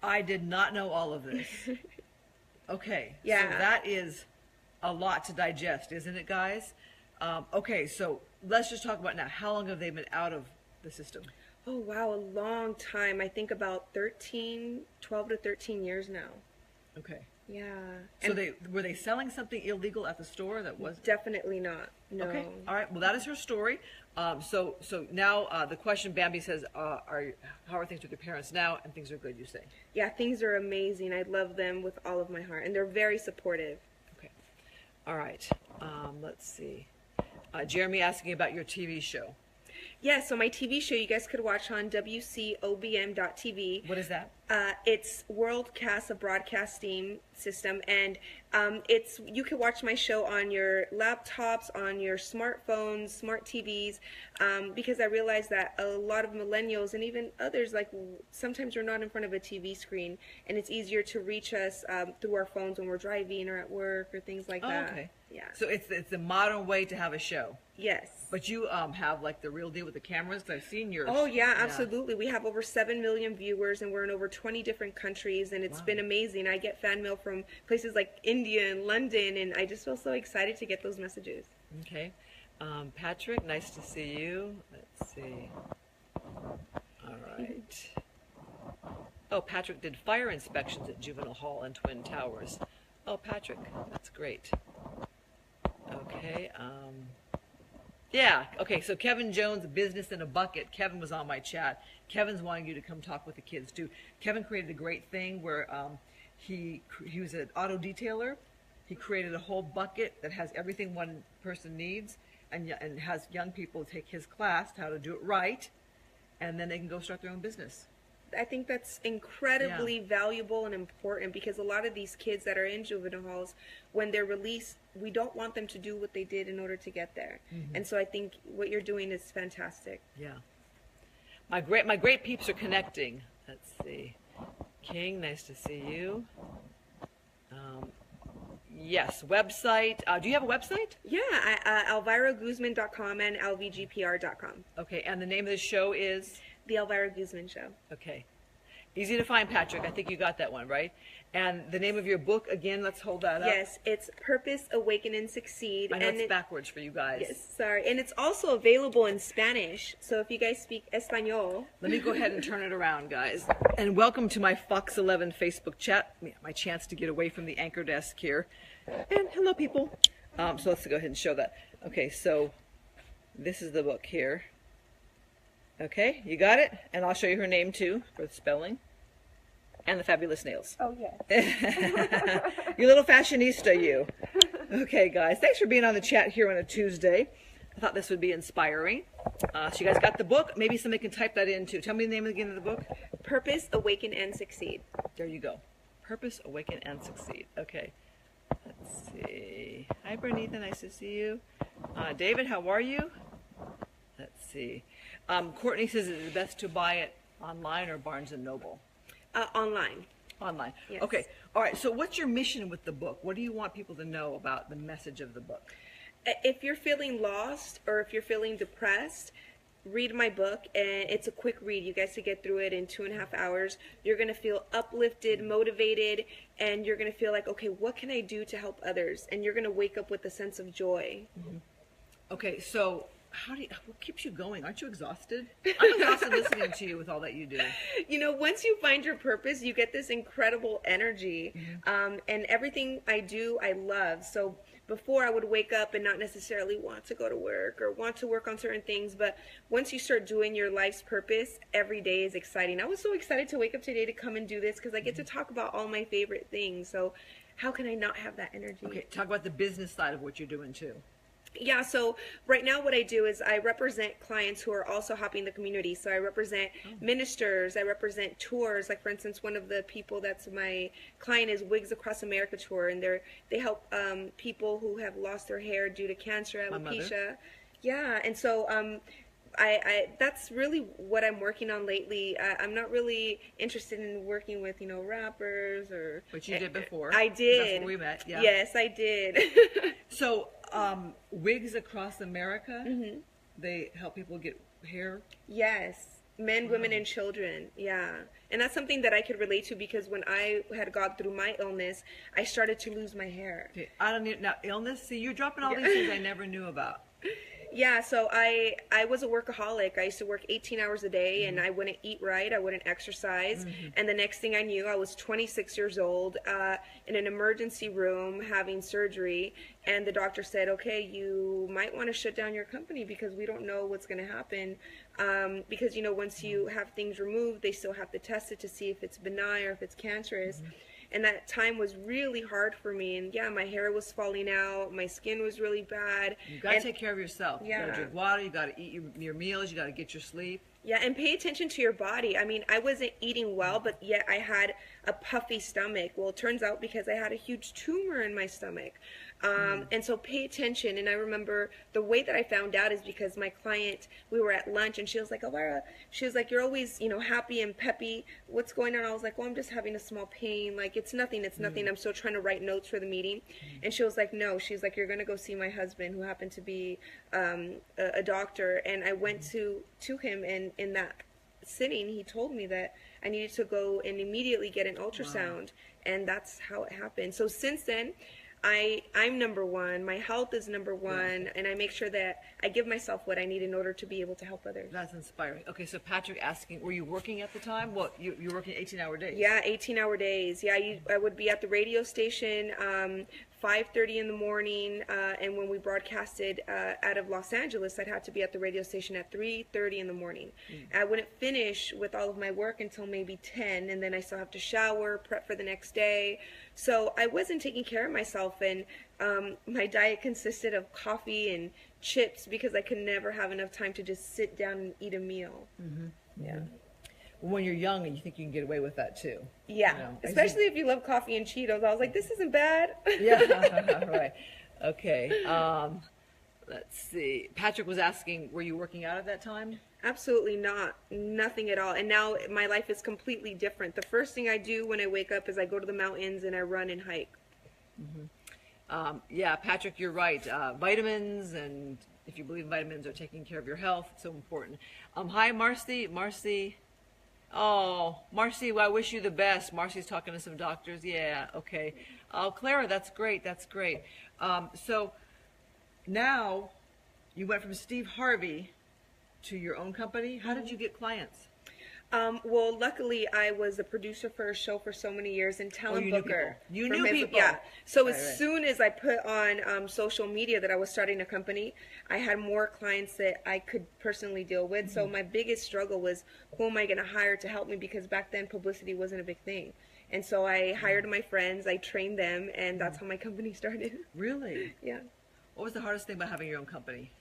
I did not know all of this. Okay. Yeah. So that is a lot to digest, isn't it, guys? Okay, so let's just talk about now. How long have they been out of the system? Oh, wow, a long time. I think about 12 to 13 years now. Okay. Yeah. So And were they selling something illegal at the store that was? definitely not. No. Okay. All right. Well, that is her story. So now the question Bambi says, how are things with your parents now? And things are good, you say. Yeah, things are amazing. I love them with all of my heart, and they're very supportive. Okay. All right. Let's see. Jeremy asking about your TV show. Yeah, so my TV show you guys could watch on WCOBM.tv. What is that? It's Worldcast, a broadcasting system, and you can watch my show on your laptops, on your smartphones, smart TVs, because I realize that a lot of millennials and even others, like, sometimes we're not in front of a TV screen, and it's easier to reach us through our phones when we're driving or at work or things like that. Okay. Yeah. So it's the modern way to have a show. Yes. But you have like the real deal with the cameras, because I've seen yours. Oh, yeah, absolutely. We have over 7 million viewers, and we're in over 20 different countries, and it's been amazing. I get fan mail from places like India and London, and I just feel so excited to get those messages. Okay. Patrick, nice to see you. Let's see. All right. Oh, Patrick did fire inspections at Juvenile Hall and Twin Towers. Oh, Patrick, that's great. Okay. Yeah. Okay. So Kevin Jones, Business in a Bucket. Kevin was on my chat. Kevin's wanting you to come talk with the kids too. Kevin created a great thing where he was an auto detailer. He created a whole bucket that has everything one person needs, and has young people take his class how to do it right, and then they can go start their own business. I think that's incredibly valuable and important, because a lot of these kids that are in juvenile halls, when they're released, we don't want them to do what they did in order to get there. Mm-hmm. And so I think what you're doing is fantastic. Yeah. My great peeps are connecting. Let's see. King, nice to see you. Yes, website. Do you have a website? Yeah, ElviraGuzman.com and LVGPR.com. Okay, and the name of the show is? The Elvira Guzman Show. Okay. Easy to find, Patrick. I think you got that one, right? And the name of your book, again, let's hold that up. Yes, it's Purpose, Awaken, and Succeed. I know it's backwards for you guys. Yes, sorry. And it's also available in Spanish, so if you guys speak Espanol. Let me go ahead and turn it around, guys. And welcome to my Fox 11 Facebook chat, my chance to get away from the anchor desk here. And hello, people. So let's go ahead and show that. Okay, so this is the book here. Okay, you got it? And I'll show you her name, too, for the spelling. And the fabulous nails. Oh, yes. You little fashionista, you. Okay, guys. Thanks for being on the chat here on a Tuesday. I thought this would be inspiring. So you guys got the book? Maybe somebody can type that in, too. Tell me the name again of the book. Purpose, Awaken, and Succeed. There you go. Purpose, Awaken, and Succeed. Okay. Let's see. Hi, Bernita. Nice to see you. David, how are you? Let's see. Courtney says, is it best to buy it online or Barnes & Noble? Online. Online. Yes. Okay. All right. So what's your mission with the book? What do you want people to know about the message of the book? If you're feeling lost or if you're feeling depressed, read my book, and it's a quick read. You guys can get through it in 2.5 hours. You're going to feel uplifted, motivated, and you're going to feel like, okay, what can I do to help others? And you're going to wake up with a sense of joy. Mm-hmm. Okay. So what keeps you going? Aren't you exhausted? I'm exhausted listening to you with all that you do. You know, once you find your purpose, you get this incredible energy. Mm-hmm. And everything I do, I love. So before, I would wake up and not necessarily want to go to work or want to work on certain things. But once you start doing your life's purpose, every day is exciting. I was so excited to wake up today to come and do this because I get to talk about all my favorite things. So how can I not have that energy? Okay, talk about the business side of what you're doing too. Yeah, so right now what I do is I represent clients who are also helping the community. So I represent ministers, I represent tours. Like for instance, one of the people that's my client is Wigs Across America tour, and they help people who have lost their hair due to cancer, alopecia. Yeah, and so I that's really what I'm working on lately. I'm not really interested in working with rappers or. Which you did before. I did. That's where we met. Yeah. Yes, I did. So, Wigs Across America, they help people get hair? Yes. Men, women, and children. Yeah. And that's something that I could relate to because when I had gone through my illness, I started to lose my hair. Okay. I don't need, now, illness? See, you're dropping all these things I never knew about. Yeah, so I was a workaholic. I used to work 18 hours a day, and I wouldn't eat right. I wouldn't exercise. And the next thing I knew, I was 26 years old in an emergency room having surgery. And the doctor said, okay, you might want to shut down your company because we don't know what's going to happen. Because, once you have things removed, they still have to test it to see if it's benign or if it's cancerous. And that time was really hard for me. And yeah, my hair was falling out. My skin was really bad. You got to take care of yourself. Yeah. You got to drink water. You got to eat your meals. You got to get your sleep. Yeah, and pay attention to your body. I mean, I wasn't eating well, but yet I had a puffy stomach. Well, it turns out because I had a huge tumor in my stomach. And so pay attention. And I remember the way that I found out is because my client, we were at lunch and she was like, Elvira, she was like, you're always, happy and peppy. What's going on? I was like, well, I'm just having a small pain. Like, it's nothing. It's nothing. I'm still trying to write notes for the meeting. And she was like, no. She's like, you're going to go see my husband who happened to be a doctor. And I went to him, and in that sitting, he told me that I needed to go and immediately get an ultrasound. And that's how it happened. So since then, I'm number one. My health is number one, and I make sure that I give myself what I need in order to be able to help others. That's inspiring. Okay, so Patrick asking, were you working at the time? Well, you're working 18-hour days. Yeah, 18-hour days. Yeah, I would be at the radio station 5:30 in the morning, and when we broadcasted out of Los Angeles, I'd have to be at the radio station at 3:30 in the morning. I wouldn't finish with all of my work until maybe 10, and then I still have to shower, prep for the next day. So I wasn't taking care of myself, and my diet consisted of coffee and chips because I could never have enough time to just sit down and eat a meal. Yeah. When you're young and you think you can get away with that too. Yeah, especially if you love coffee and Cheetos. I was like, this isn't bad. Yeah, right. Okay. Let's see. Patrick was asking, were you working out at that time? Absolutely not. Nothing at all. And now my life is completely different. The first thing I do when I wake up is I go to the mountains and I run and hike. Yeah, Patrick, you're right. Vitamins, and if you believe vitamins are taking care of your health, it's so important. Hi, Marcy. Oh, Marcy, well, I wish you the best. Marcy's talking to some doctors. Yeah, okay. Oh, Clara, that's great. That's great. So now you went from Steve Harvey to your own company. How did you get clients? Well, luckily, I was a producer for a show for so many years and talent booker. You knew people. Yeah. So as soon as I put on social media that I was starting a company, I had more clients that I could personally deal with. So my biggest struggle was, who am I going to hire to help me? Because back then, publicity wasn't a big thing. And so I hired my friends, I trained them, and that's how my company started. Really? Yeah. What was the hardest thing about having your own company?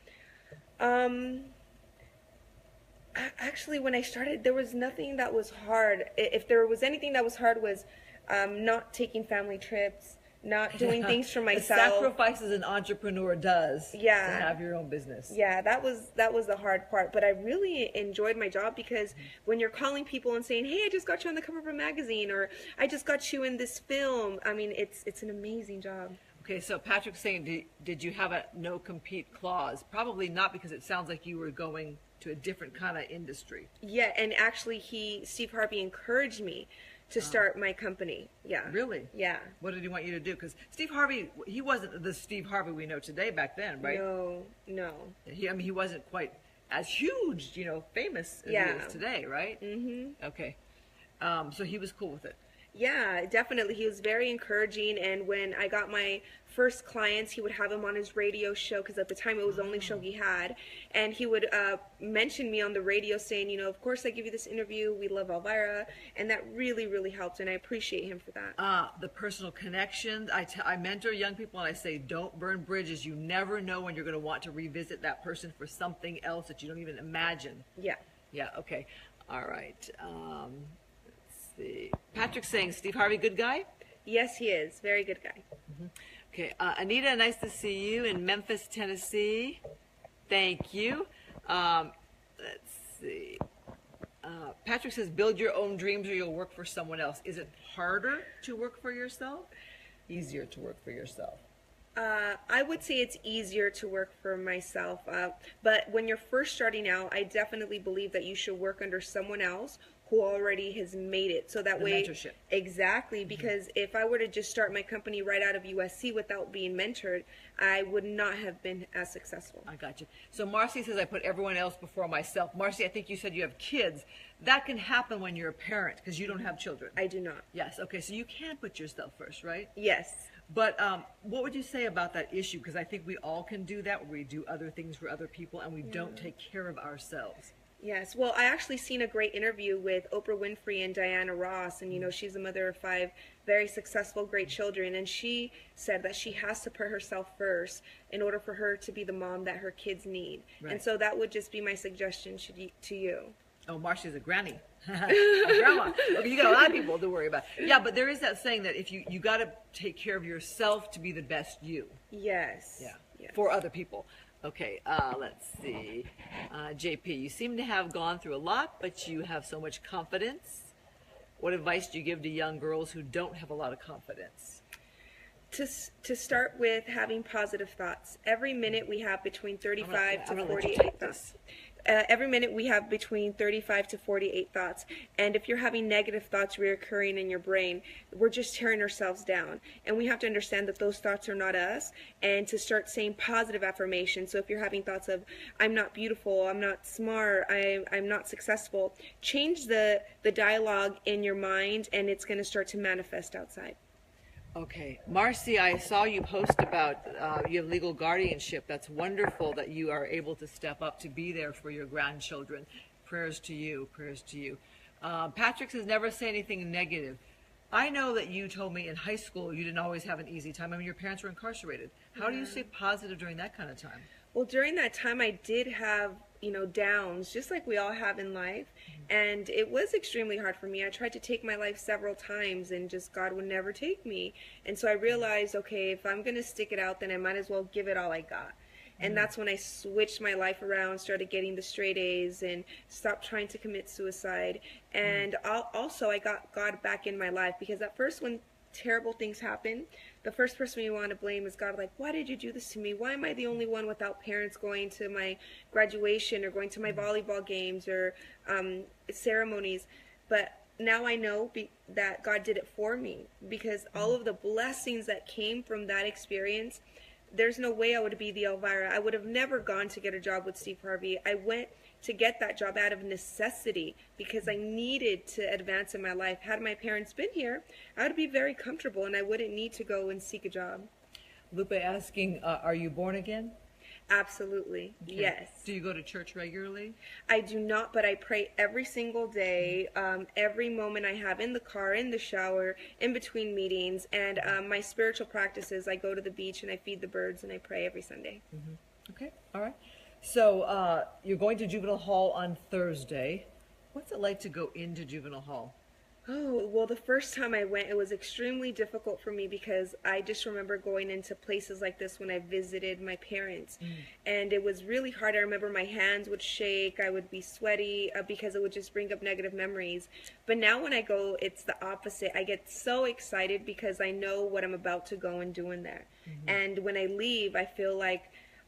Actually, when I started, there was nothing that was hard. If there was anything that was hard was not taking family trips, not doing things for myself. The sacrifices an entrepreneur does to have your own business. Yeah, that was the hard part. But I really enjoyed my job because when you're calling people and saying, hey, I just got you on the cover of a magazine, or I just got you in this film, I mean, it's an amazing job. Okay, so Patrick's saying, did you have a no-compete clause? Probably not, because it sounds like you were going to a different kind of industry. Yeah, and actually Steve Harvey encouraged me to start my company. Yeah. Really? Yeah. What did he want you to do? Because Steve Harvey, he wasn't the Steve Harvey we know today back then, right? No. He wasn't quite as huge, famous as he is today, right? Mm-hmm. Okay. So he was cool with it. Yeah, definitely. He was very encouraging. And when I got my first clients, he would have him on his radio show because at the time it was the only show he had. And he would mention me on the radio saying, of course I give you this interview. We love Elvira. And that really, really helped. And I appreciate him for that. The personal connections. I mentor young people and I say, don't burn bridges. You never know when you're going to want to revisit that person for something else that you don't even imagine. Yeah. Yeah, okay. All right. Let's see. Patrick's saying, Steve Harvey, good guy? Yes, he is. Very good guy. Okay. Anita, nice to see you in Memphis, Tennessee. Thank you. Let's see. Patrick says, build your own dreams or you'll work for someone else. Is it harder to work for yourself? Easier to work for yourself? I would say it's easier to work for myself, but when you're first starting out, I definitely believe that you should work under someone else who already has made it. So that way, mentorship. Exactly, because if I were to just start my company right out of USC without being mentored, I would not have been as successful. I got you. So Marcy says, I put everyone else before myself. Marcy, I think you said you have kids. That can happen when you're a parent because you don't have children. I do not. Yes. Okay. So you can put yourself first, right? Yes. But what would you say about that issue? Because I think we all can do that, where we do other things for other people and we don't take care of ourselves. Yes. Well, I actually seen a great interview with Oprah Winfrey and Diana Ross, and she's a mother of 5 very successful, great children, and she said that she has to put herself first in order for her to be the mom that her kids need. Right. And so that would just be my suggestion to you. Oh, Marcia's a granny. A grandma. Okay, you got a lot of people to worry about. Yeah, but there is that saying that if you got to take care of yourself to be the best you. Yes. Yeah. Yes. For other people. Okay, let's see. JP, you seem to have gone through a lot, but you have so much confidence. What advice do you give to young girls who don't have a lot of confidence? To start with having positive thoughts. Every minute we have between 35 I'm to gonna let you 48 take thoughts. Every minute we have between 35 to 48 thoughts. And if you're having negative thoughts reoccurring in your brain, we're just tearing ourselves down. And we have to understand that those thoughts are not us, and to start saying positive affirmations. So if you're having thoughts of, I'm not beautiful, I'm not smart, I'm not successful, change the dialogue in your mind, and it's going to start to manifest outside. Okay. Marcy, I saw you post about you have legal guardianship. That's wonderful that you are able to step up to be there for your grandchildren. Prayers to you. Prayers to you. Patrick says, never say anything negative. I know that you told me in high school you didn't always have an easy time. I mean, your parents were incarcerated. How do you stay positive during that kind of time? Well, during that time, I did have, downs, just like we all have in life. And it was extremely hard for me. I tried to take my life several times, and just God would never take me. And so I realized, okay, if I'm going to stick it out, then I might as well give it all I got. And that's when I switched my life around, started getting the straight A's, and stopped trying to commit suicide. And also, I got God back in my life, because at first when terrible things happen, the first person you want to blame is God. Like, why did you do this to me? Why am I the only one without parents going to my graduation or going to my volleyball games or ceremonies? But now I know that God did it for me, because all of the blessings that came from that experience, there's no way I would be the Elvira. I would have never gone to get a job with Steve Harvey. I went to get that job out of necessity because I needed to advance in my life. Had my parents been here, I would be very comfortable and I wouldn't need to go and seek a job. Lupe asking, are you born again? Absolutely. Okay. Yes. Do you go to church regularly? I do not, but I pray every single day, every moment I have, in the car, in the shower, in between meetings. And my spiritual practices, I go to the beach and I feed the birds and I pray every Sunday. Okay. All right. So you're going to juvenile hall on Thursday. What's it like to go into juvenile hall? Oh, well, the first time I went, it was extremely difficult for me because I just remember going into places like this when I visited my parents. And it was really hard. I remember my hands would shake. I would be sweaty because it would just bring up negative memories. But now when I go, it's the opposite. I get so excited because I know what I'm about to go and do in there. And when I leave, I feel like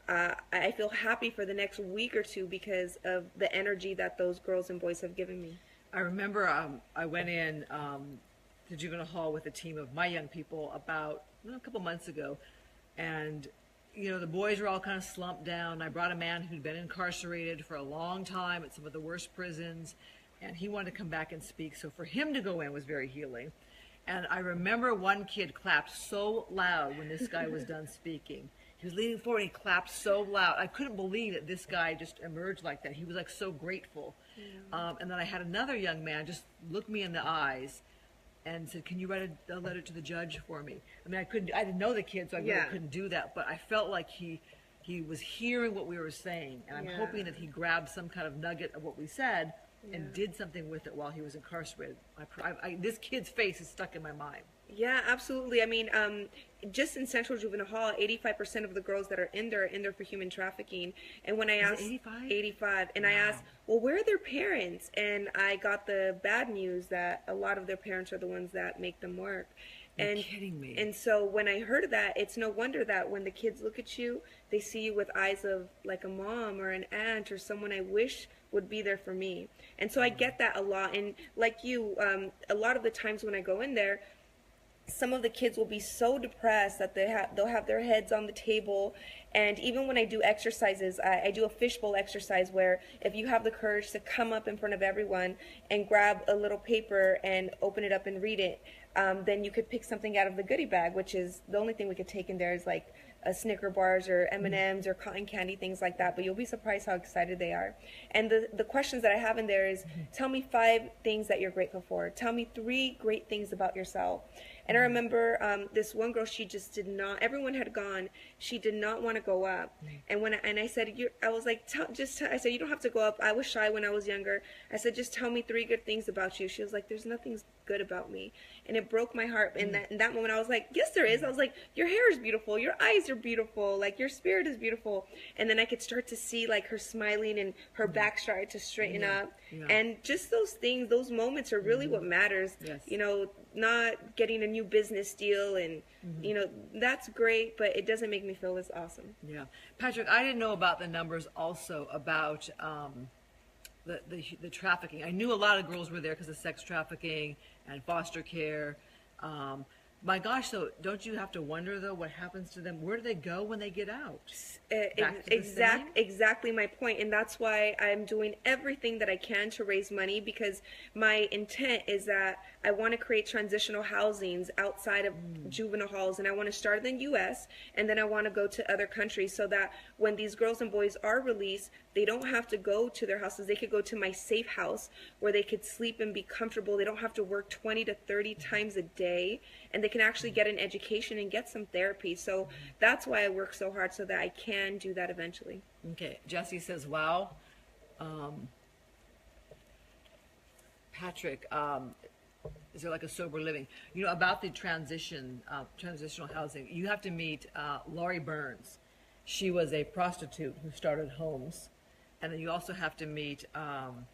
I feel happy for the next week or two because of the energy that those girls and boys have given me. I remember I went in to juvenile hall with a team of my young people about a couple months ago, and the boys were all kind of slumped down. I brought a man who'd been incarcerated for a long time at some of the worst prisons, and he wanted to come back and speak. So for him to go in was very healing. And I remember one kid clapped so loud when this guy was done speaking. He was leaning forward and he clapped so loud. I couldn't believe that this guy just emerged like that. He was like so grateful. And then I had another young man just look me in the eyes and said, "Can you write a letter to the judge for me?" I mean, I didn't know the kid, so I really couldn't do that. But I felt like he was hearing what we were saying, and I'm hoping that he grabbed some kind of nugget of what we said and did something with it while he was incarcerated. This kid's face is stuck in my mind. Yeah, absolutely. I mean, just in Central Juvenile Hall, 85% of the girls that are in there for human trafficking. And when I asked, 85, and I asked, well, where are their parents? And I got the bad news that a lot of their parents are the ones that make them work. You're kidding me. And so when I heard that, it's no wonder that when the kids look at you, they see you with eyes of like a mom or an aunt or someone I wish would be there for me. And so I get that a lot. And like you, a lot of the times when I go in there, some of the kids will be so depressed that they'll have their heads on the table. And even when I do exercises, I do a fishbowl exercise where if you have the courage to come up in front of everyone and grab a little paper and open it up and read it, then you could pick something out of the goodie bag, which is the only thing we could take in there is like Snicker bars or M&Ms or cotton candy, things like that. But you'll be surprised how excited they are. And the questions that I have in there is, tell me 5 things that you're grateful for. Tell me 3 great things about yourself. And I remember this one girl, she just did not, everyone had gone, she did not want to go up. And I said, I was like, I said, you don't have to go up. I was shy when I was younger. I said, just tell me 3 good things about you. She was like, there's nothing good about me. And it broke my heart. And in that moment, I was like, yes, there is. I was like, your hair is beautiful. Your eyes are beautiful. Like, your spirit is beautiful. And then I could start to see, like, her smiling and her back started to straighten up. And just those things, those moments are really what matters. You know, not getting a new business deal and, you know, that's great, but it doesn't make me feel as awesome. Yeah. Patrick, I didn't know about the numbers also about the trafficking. I knew a lot of girls were there because of sex trafficking and foster care. My gosh, so don't you have to wonder, though, what happens to them? Where do they go when they get out? Exactly my point. And that's why I'm doing everything that I can to raise money, because my intent is that I want to create transitional housings outside of juvenile halls, and I want to start in the U.S., and then I want to go to other countries so that when these girls and boys are released, they don't have to go to their houses. They could go to my safe house where they could sleep and be comfortable. They don't have to work 20 to 30 times a day, and they can actually get an education and get some therapy. So that's why I work so hard, so that I can do that eventually. Okay. Jesse says, wow. Patrick, is there like a sober living? You know, about the transitional housing, you have to meet Laurie Burns. She was a prostitute who started homes. And then you also have to meet, I'm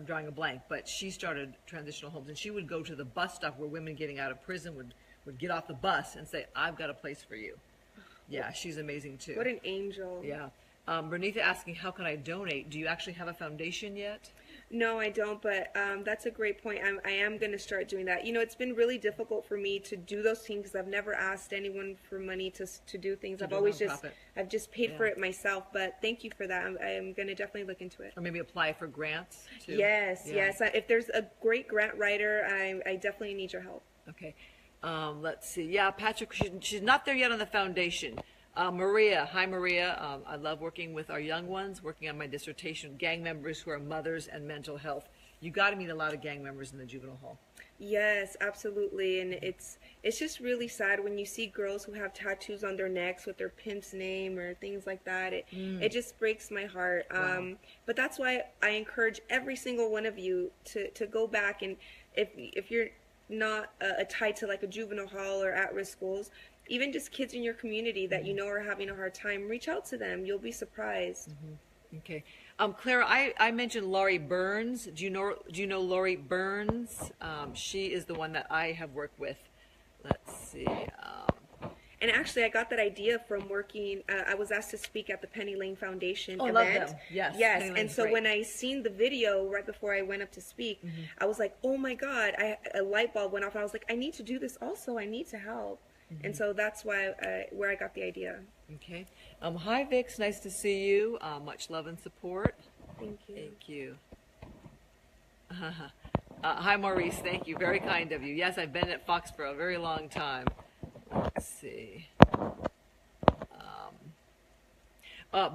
drawing a blank, but she started transitional homes, and she would go to the bus stop where women getting out of prison would get off the bus and say, I've got a place for you. Yeah, she's amazing too. What an angel. Yeah. Bernitha asking, how can I donate? Do you actually have a foundation yet? No, I don't, but that's a great point. I am going to start doing that. You know, it's been really difficult for me to do those things because I've never asked anyone for money to do things. I've just paid for it myself, but thank you for that. I'm going to definitely look into it. Or maybe apply for grants too. Yes. If there's a great grant writer, I definitely need your help. Okay. Let's see. Yeah, Patrick, she's not there yet on the foundation. Maria, hi Maria. I love working with our young ones, working on my dissertation, gang members who are mothers and mental health. You got to meet a lot of gang members in the juvenile hall. Yes, absolutely. And it's just really sad when you see girls who have tattoos on their necks with their pimp's name or things like that. It just breaks my heart. Wow. But that's why I encourage every single one of you to go back, and if you're not tied to like a juvenile hall or at-risk schools, even just kids in your community that you know are having a hard time, reach out to them. You'll be surprised. Okay. Clara, I mentioned Laurie Burns. Do you know Laurie Burns? She is the one that I have worked with. Let's see. And actually, I got that idea from working. I was asked to speak at the Penny Lane Foundation event. Love them. Yes. Yes. And so when I seen the video right before I went up to speak, I was like, oh my God, a light bulb went off. I was like, I need to do this also. I need to help. And so that's why where I got the idea. Okay. Hi, Vix. Nice to see you. Much love and support. Thank you. Thank you. Hi, Maurice. Thank you. Very kind of you. Yes, I've been at Foxborough a very long time. Let's see.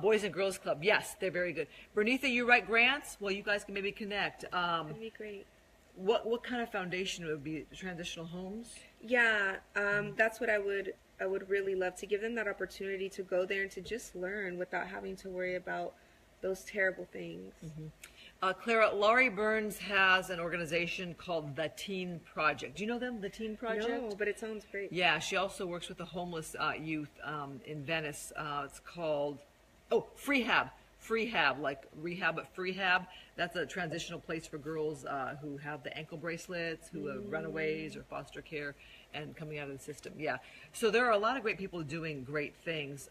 Boys and Girls Club. Yes, they're very good. Bernitha, you write grants? Well, you guys can maybe connect. That'd be great. What kind of foundation would be transitional homes? Yeah, that's what I would really love to give them that opportunity to go there and to just learn without having to worry about those terrible things. Clara, Laurie Burns has an organization called The Teen Project. Do you know them, The Teen Project? No, but it sounds great. Yeah, she also works with the homeless youth in Venice. It's called, Freehab, like rehab but freehab. That's a transitional place for girls who have the ankle bracelets, who have runaways or foster care and coming out of the system. Yeah, so there are a lot of great people doing great things.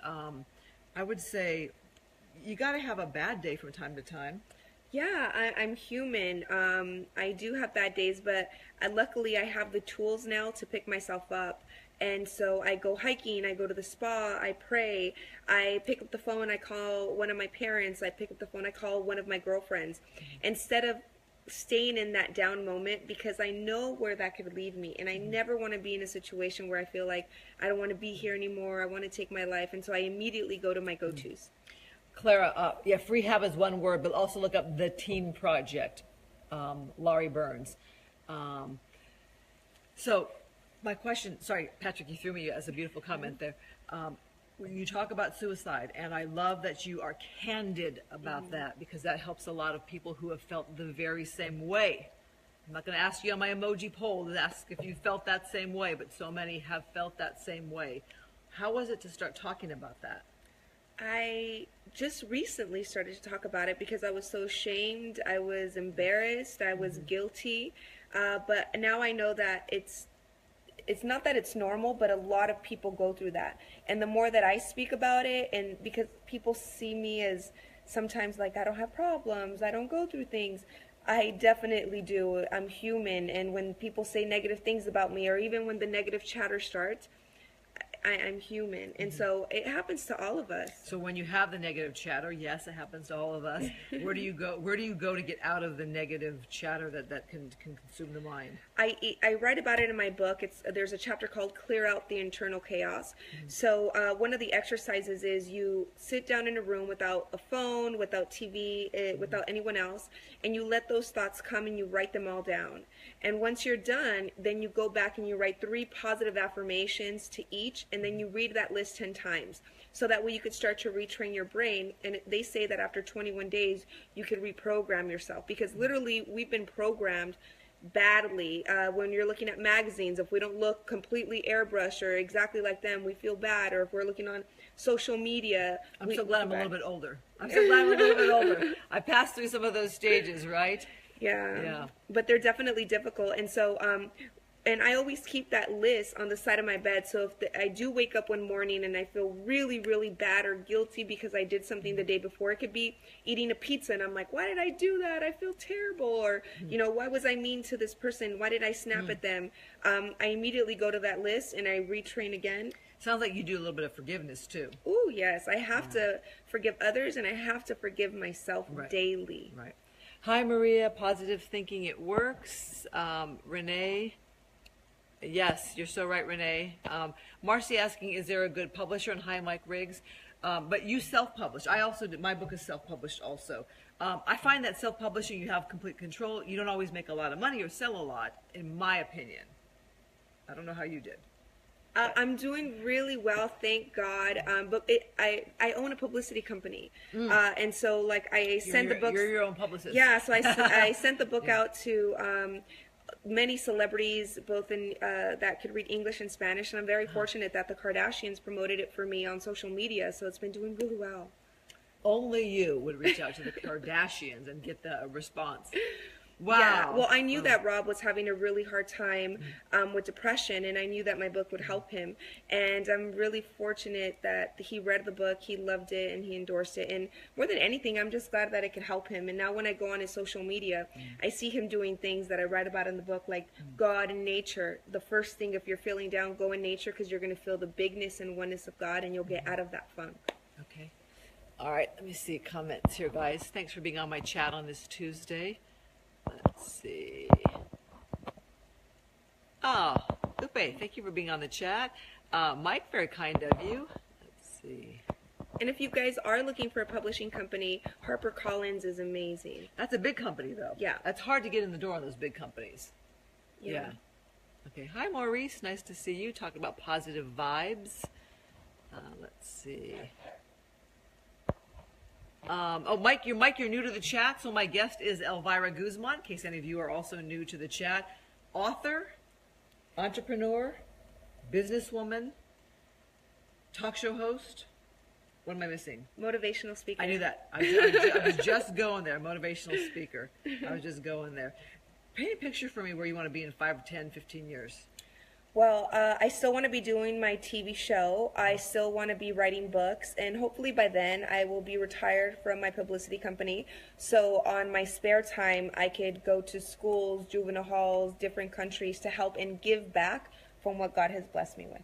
I would say you got to have a bad day from time to time. Yeah, I'm human. I do have bad days, but luckily I have the tools now to pick myself up. And so I go hiking, I go to the spa, I pray, I pick up the phone, I call one of my parents, I pick up the phone, I call one of my girlfriends. Instead of staying in that down moment, because I know where that could leave me. And I never want to be in a situation where I feel like I don't want to be here anymore, I want to take my life. And so I immediately go to my go-tos. Clara, yeah, Freehab is one word, but also look up The Teen Project, Laurie Burns. So my question, sorry, Patrick, you threw me as a beautiful comment there. When you talk about suicide, and I love that you are candid about that, because that helps a lot of people who have felt the very same way. I'm not going to ask you on my emoji poll to ask if you felt that same way, but so many have felt that same way. How was it to start talking about that? I just recently started to talk about it because I was so ashamed, I was embarrassed, I was guilty, but now I know that it's not that it's normal, but a lot of people go through that. And the more that I speak about it, and because people see me as sometimes like I don't have problems, I don't go through things, I definitely do. I'm human, and when people say negative things about me, or even when the negative chatter starts, I'm human, and so it happens to all of us. So when you have the negative chatter, yes, it happens to all of us. Where do you go? Where do you go to get out of the negative chatter that can consume the mind? I write about it in my book. There's a chapter called "Clear Out the Internal Chaos." So one of the exercises is you sit down in a room without a phone, without TV, without anyone else, and you let those thoughts come and you write them all down. And once you're done, then you go back and you write 3 positive affirmations to each, and then you read that list 10 times. So that way you could start to retrain your brain. And they say that after 21 days, you could reprogram yourself. Because literally, we've been programmed badly. When you're looking at magazines, if we don't look completely airbrushed or exactly like them, we feel bad. Or if we're looking on social media, I'm so glad I'm a little bit older. I'm so glad I'm a little bit older. I passed through some of those stages, right? Yeah. But they're definitely difficult. And so, and I always keep that list on the side of my bed. So if I do wake up one morning and I feel really, really bad or guilty because I did something the day before, it could be eating a pizza and I'm like, why did I do that? I feel terrible. Or, you know, why was I mean to this person? Why did I snap at them? I immediately go to that list and I retrain again. Sounds like you do a little bit of forgiveness too. Oh, yes. I have to forgive others and I have to forgive myself daily. Right. Hi, Maria. Positive thinking, it works. Renee. Yes, you're so right, Renee. Marcy asking, is there a good publisher? And hi, Mike Riggs. But you self-publish. I also did. My book is self-published also. I find that self-publishing, you have complete control. You don't always make a lot of money or sell a lot, in my opinion. I don't know how you did. I'm doing really well, thank God. But I own a publicity company, and so like I send the books. You're your own publicist. Yeah, so I sent the book out to many celebrities, both in that could read English and Spanish, and I'm very fortunate that the Kardashians promoted it for me on social media, so it's been doing really well. Only you would reach out to the Kardashians and get the response. Wow. Yeah, well, I knew that Rob was having a really hard time with depression, and I knew that my book would help him. And I'm really fortunate that he read the book, he loved it, and he endorsed it. And more than anything, I'm just glad that it could help him. And now when I go on his social media, I see him doing things that I write about in the book, like God and nature. The first thing, if you're feeling down, go in nature, because you're going to feel the bigness and oneness of God, and you'll get out of that funk. Okay. All right, let me see comments here, guys. Thanks for being on my chat on this Tuesday. Let's see. Oh, Upe, thank you for being on the chat. Mike, very kind of you. Let's see. And if you guys are looking for a publishing company, HarperCollins is amazing. That's a big company, though. Yeah. That's hard to get in the door on those big companies. Yeah. Okay. Hi, Maurice. Nice to see you. Talking about positive vibes. Let's see. Mike, you're new to the chat. So my guest is Elvira Guzman, in case any of you are also new to the chat. Author, entrepreneur, businesswoman, talk show host. What am I missing? Motivational speaker. I knew that. I was just going there. Motivational speaker. I was just going there. Paint a picture for me where you want to be in 5, 10, 15 years. Well, I still want to be doing my TV show. I still want to be writing books, and hopefully by then I will be retired from my publicity company. So on my spare time, I could go to schools, juvenile halls, different countries to help and give back from what God has blessed me with.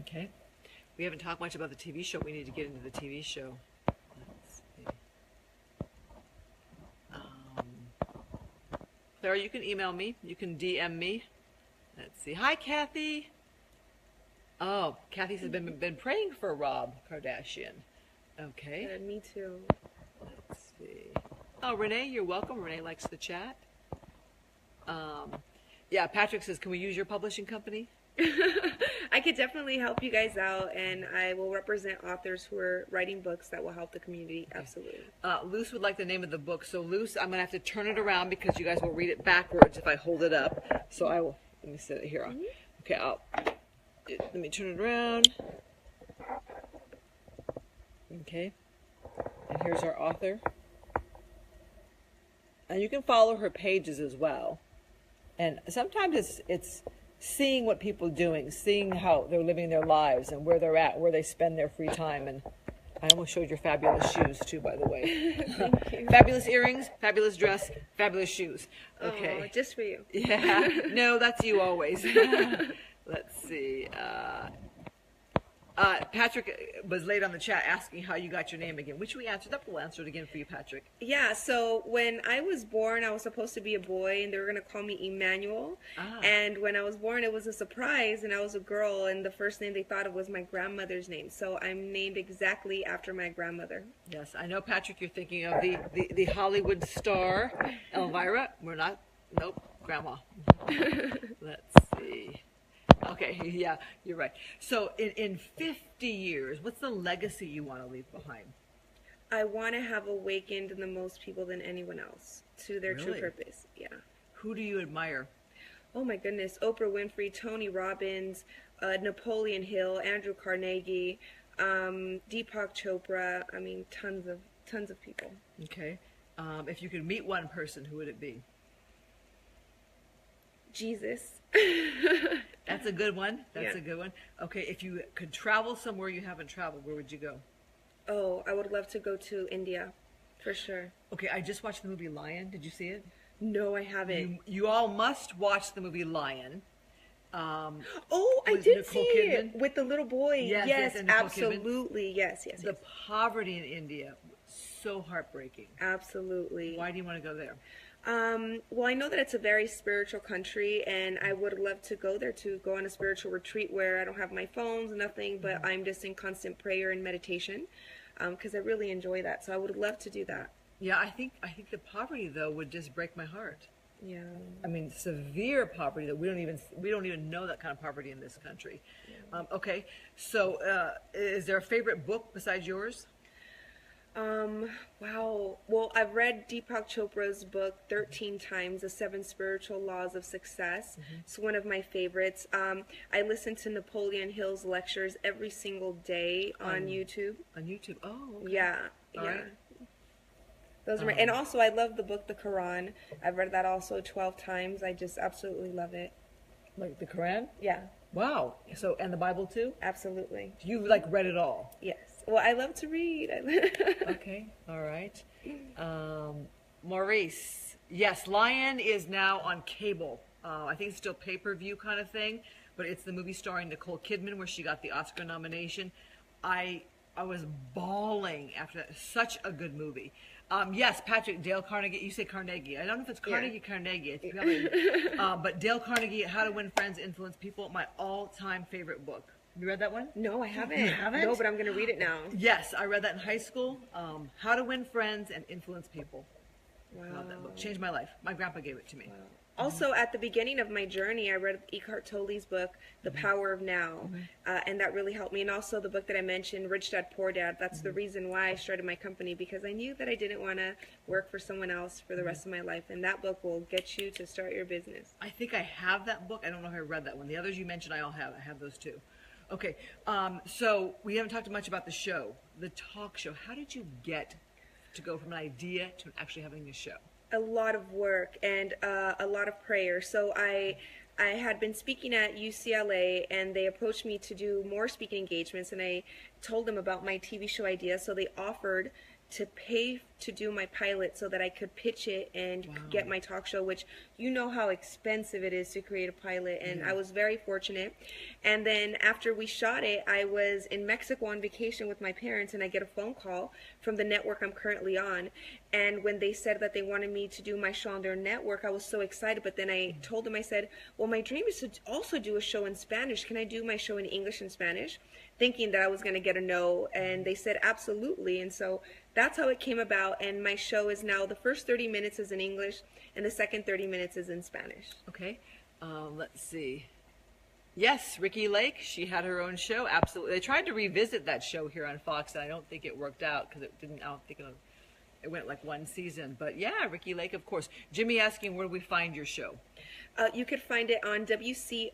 Okay. We haven't talked much about the TV show. We need to get into the TV show. Let's see. Clara, you can email me. You can DM me. Let's see. Hi, Kathy. Oh, Kathy has been praying for Rob Kardashian. Okay. Yeah, me too. Let's see. Oh, Renee, you're welcome. Renee likes the chat. Yeah, Patrick says, can we use your publishing company? I could definitely help you guys out, and I will represent authors who are writing books that will help the community. Absolutely. Luce would like the name of the book. So, Luce, I'm going to have to turn it around because you guys will read it backwards if I hold it up. So I will, let me set it here. Okay, let me turn it around. Okay. And here's our author. And you can follow her pages as well. And sometimes it's seeing what people are doing, seeing how they're living their lives and where they're at, where they spend their free time. And I almost showed your fabulous shoes too, by the way. Thank you. Fabulous earrings, fabulous dress, fabulous shoes. Okay. Oh, just for you. Yeah. No, that's you always. Let's see. Patrick was late on the chat asking how you got your name again, which we answered. We'll answer it again for you, Patrick. Yeah, so when I was born, I was supposed to be a boy, and they were going to call me Emmanuel. And when I was born, it was a surprise, and I was a girl, and the first name they thought of was my grandmother's name. So I'm named exactly after my grandmother. Yes, I know, Patrick, you're thinking of the Hollywood star, Elvira. We're not. Nope, Grandma. Let's see. Okay, yeah, you're right. So in 50 years, what's the legacy you want to leave behind? I want to have awakened the most people than anyone else to their true Really? purpose. Yeah. Who do you admire? Oh my goodness, Oprah Winfrey, Tony Robbins, Napoleon Hill, Andrew Carnegie, Deepak Chopra. I mean, tons of people. Okay. If you could meet one person, who would it be? Jesus. That's a good one. That's Yeah. a good one. Okay, if you could travel somewhere you haven't traveled, where would you go? Oh, I would love to go to India, for sure. Okay, I just watched the movie Lion. Did you see it? No, I haven't. You all must watch the movie Lion. Oh, I with did Nicole see Kidman? it with the little boy. Yes, and Nicole Kidman. absolutely. Yes. The poverty in India, so heartbreaking. Absolutely. Why do you want to go there? Well, I know that it's a very spiritual country, and I would love to go there to go on a spiritual retreat where I don't have my phones, nothing, but I'm just in constant prayer and meditation, because I really enjoy that. So I would love to do that. Yeah, I think the poverty though would just break my heart. Yeah. I mean, severe poverty that we don't even know that kind of poverty in this country. Yeah. Okay, so is there a favorite book besides yours? Wow. Well, I've read Deepak Chopra's book 13 times, The 7 Spiritual Laws of Success. It's one of my favorites. I listen to Napoleon Hill's lectures every single day on YouTube. On YouTube. Oh, okay. Yeah. All yeah. right. Those are and also I love the book, The Quran. I've read that also 12 times. I just absolutely love it. Like the Quran? Yeah. Wow. So, and the Bible too? Absolutely. You like read it all? Yes. Well, I love to read. Okay. All right. Maurice. Yes, Lion is now on cable. I think it's still pay-per-view kind of thing, but it's the movie starring Nicole Kidman where she got the Oscar nomination. I was bawling after that. Such a good movie. Yes, Patrick, Dale Carnegie. You say Carnegie. I don't know if it's Carnegie, Carnegie. It's probably, but Dale Carnegie, How to Win Friends, Influence People, my all-time favorite book. You read that one? No, I haven't. You haven't? No, but I'm going to read it now. Yes, I read that in high school. How to Win Friends and Influence People. Wow. Love that book. Changed my life. My grandpa gave it to me. Wow. Also, at the beginning of my journey, I read Eckhart Tolle's book, The Power of Now, and that really helped me. And also the book that I mentioned, Rich Dad, Poor Dad, that's the reason why I started my company, because I knew that I didn't want to work for someone else for the rest of my life, and that book will get you to start your business. I think I have that book. I don't know if I read that one. The others you mentioned I all have. I have those too. Okay, so we haven't talked much about the show, the talk show. How did you get to go from an idea to actually having a show? A lot of work and a lot of prayer. So I had been speaking at UCLA, and they approached me to do more speaking engagements, and I told them about my TV show idea. So they offered to pay to do my pilot so that I could pitch it and get my talk show, which you know how expensive it is to create a pilot, and I was very fortunate. And then after we shot it, I was in Mexico on vacation with my parents, and I get a phone call from the network I'm currently on, and when they said that they wanted me to do my show on their network, I was so excited. But then I told them, I said, well, my dream is to also do a show in Spanish. Can I do my show in English and Spanish? Thinking that I was going to get a no, and they said absolutely. And so that's how it came about, and my show is now, the first 30 minutes is in English and the second 30 minutes is in Spanish. Okay, let's see. Yes, Ricki Lake, she had her own show, absolutely. They tried to revisit that show here on Fox, and I don't think it worked out because it didn't, I don't think it went like one season. But yeah, Ricki Lake, of course. Jimmy asking, where do we find your show? You could find it on WCOBM.tv.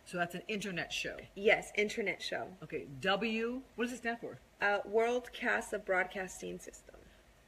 So that's an internet show. Yes, internet show. Okay, what does it stand for? World Cast of Broadcasting System.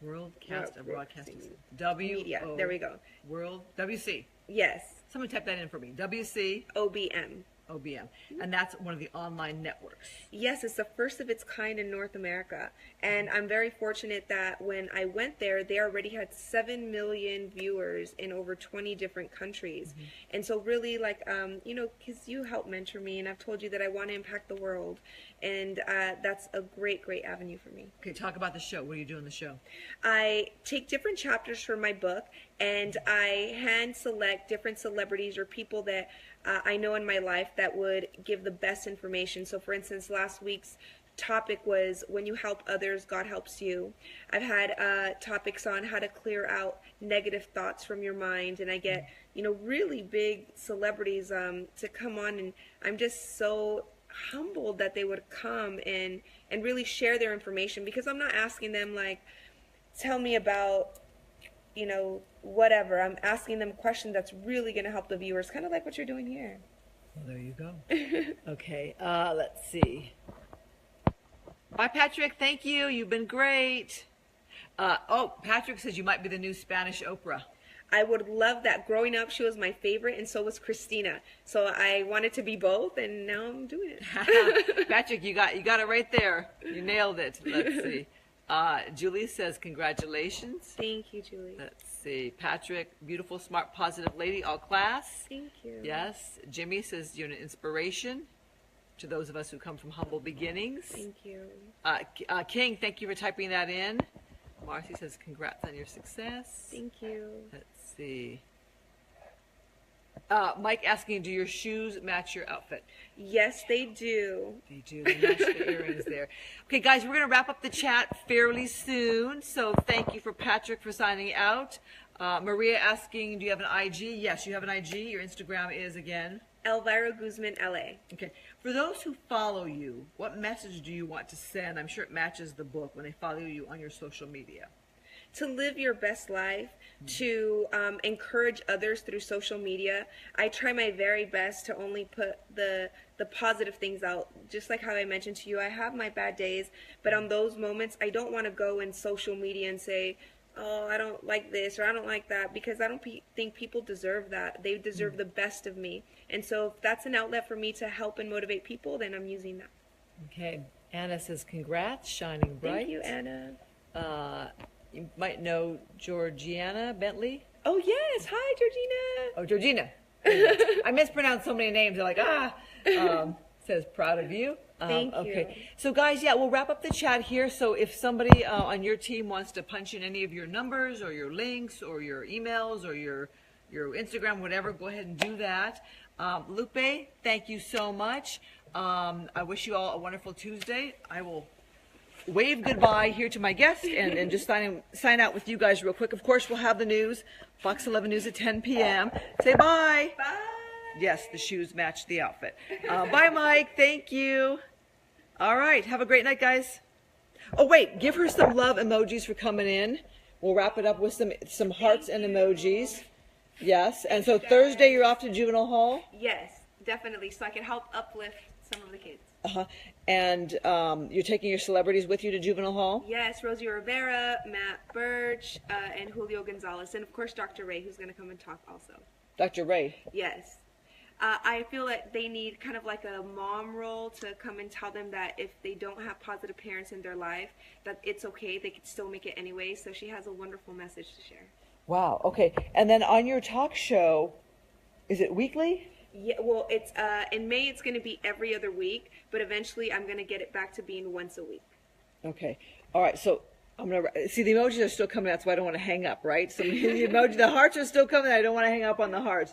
World Cast of Broadcasting System. Media. There we go. World, WC. Yes. Someone type that in for me. WC. OBM. OBM. And that's one of the online networks. Yes, it's the first of its kind in North America. And I'm very fortunate that when I went there, they already had 7 million viewers in over 20 different countries. And so really, like, you know, because you help mentor me, and I've told you that I want to impact the world. And that's a great, great avenue for me. Okay, talk about the show. What do you do in the show? I take different chapters from my book, and I hand select different celebrities or people that I know in my life that would give the best information. So for instance, last week's topic was when you help others, God helps you. I've had topics on how to clear out negative thoughts from your mind, and I get, you know, really big celebrities to come on, and I'm just so humbled that they would come and really share their information, because I'm not asking them like, tell me about, you know, whatever. I'm asking them a question that's really going to help the viewers, kind of like what you're doing here. Well, there you go. Okay, let's see. Bye, Patrick. Thank you. You've been great. Patrick says you might be the new Spanish Oprah. I would love that. Growing up, she was my favorite, and so was Christina. So I wanted to be both, and now I'm doing it. Patrick, you got it right there. You nailed it. Let's see. Julie says congratulations. Thank you, Julie. Let's see. Patrick, beautiful, smart, positive lady, all class. Thank you. Yes. Jimmy says you're an inspiration to those of us who come from humble beginnings. Thank you. King, thank you for typing that in. Marcy says congrats on your success. Thank you. Let's see. Mike asking, do your shoes match your outfit? Yes, they do. They do. They match the earrings there. Okay, guys, we're going to wrap up the chat fairly soon. So thank you for Patrick for signing out. Maria asking, do you have an IG? Yes, you have an IG. Your Instagram is, again? Elvira Guzman, LA. Okay. For those who follow you, what message do you want to send? I'm sure it matches the book when they follow you on your social media. To live your best life, to encourage others through social media. I try my very best to only put the positive things out. Just like how I mentioned to you, I have my bad days, but on those moments, I don't want to go in social media and say, oh, I don't like this or I don't like that, because I don't think people deserve that. They deserve the best of me. And so if that's an outlet for me to help and motivate people, then I'm using that. Okay. Anna says, congrats, shining bright. Thank you, Anna. You might know Georgiana Bentley. Oh, yes. Hi, Georgina. Oh, Georgina. I mispronounce so many names. They're like, says, proud of you. Thank you. Okay. So guys, yeah, we'll wrap up the chat here. So if somebody on your team wants to punch in any of your numbers or your links or your emails or your Instagram, whatever, go ahead and do that. Lupe, thank you so much. I wish you all a wonderful Tuesday. I will wave goodbye here to my guest and just sign out with you guys real quick. Of course, we'll have the news, Fox 11 News at 10 p.m. Say bye. Bye. Yes, the shoes match the outfit. Bye, Mike. Thank you. All right. Have a great night, guys. Oh, wait. Give her some love emojis for coming in. We'll wrap it up with some hearts and emojis. Yes. And so Thursday, you're off to Juvenile Hall? Yes, definitely. So I can help uplift some of the kids. Uh-huh. And you're taking your celebrities with you to Juvenile Hall? Yes, Rosie Rivera, Matt Birch, and Julio Gonzalez. And, of course, Dr. Ray, who's going to come and talk also. Dr. Ray? Yes. I feel that they need kind of like a mom role to come and tell them that if they don't have positive parents in their life, that it's okay. They can still make it anyway. So she has a wonderful message to share. Wow. Okay. And then on your talk show, is it weekly? Yeah, well, it's in May it's going to be every other week, but eventually I'm going to get it back to being once a week. Okay. All right. So I'm going to see the emojis are still coming out, so I don't want to hang up, right? So the hearts are still coming. I don't want to hang up on the hearts.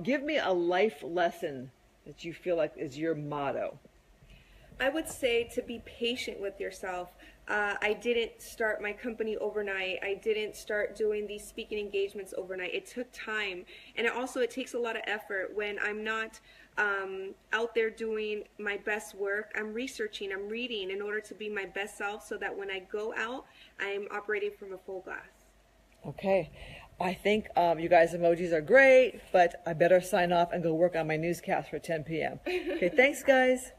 Give me a life lesson that you feel like is your motto. I would say to be patient with yourself. I didn't start my company overnight. I didn't start doing these speaking engagements overnight. It took time. And it takes a lot of effort when I'm not out there doing my best work. I'm researching, I'm reading in order to be my best self so that when I go out, I'm operating from a full glass. Okay. I think you guys' emojis are great, but I better sign off and go work on my newscast for 10 p.m. Okay, thanks, guys.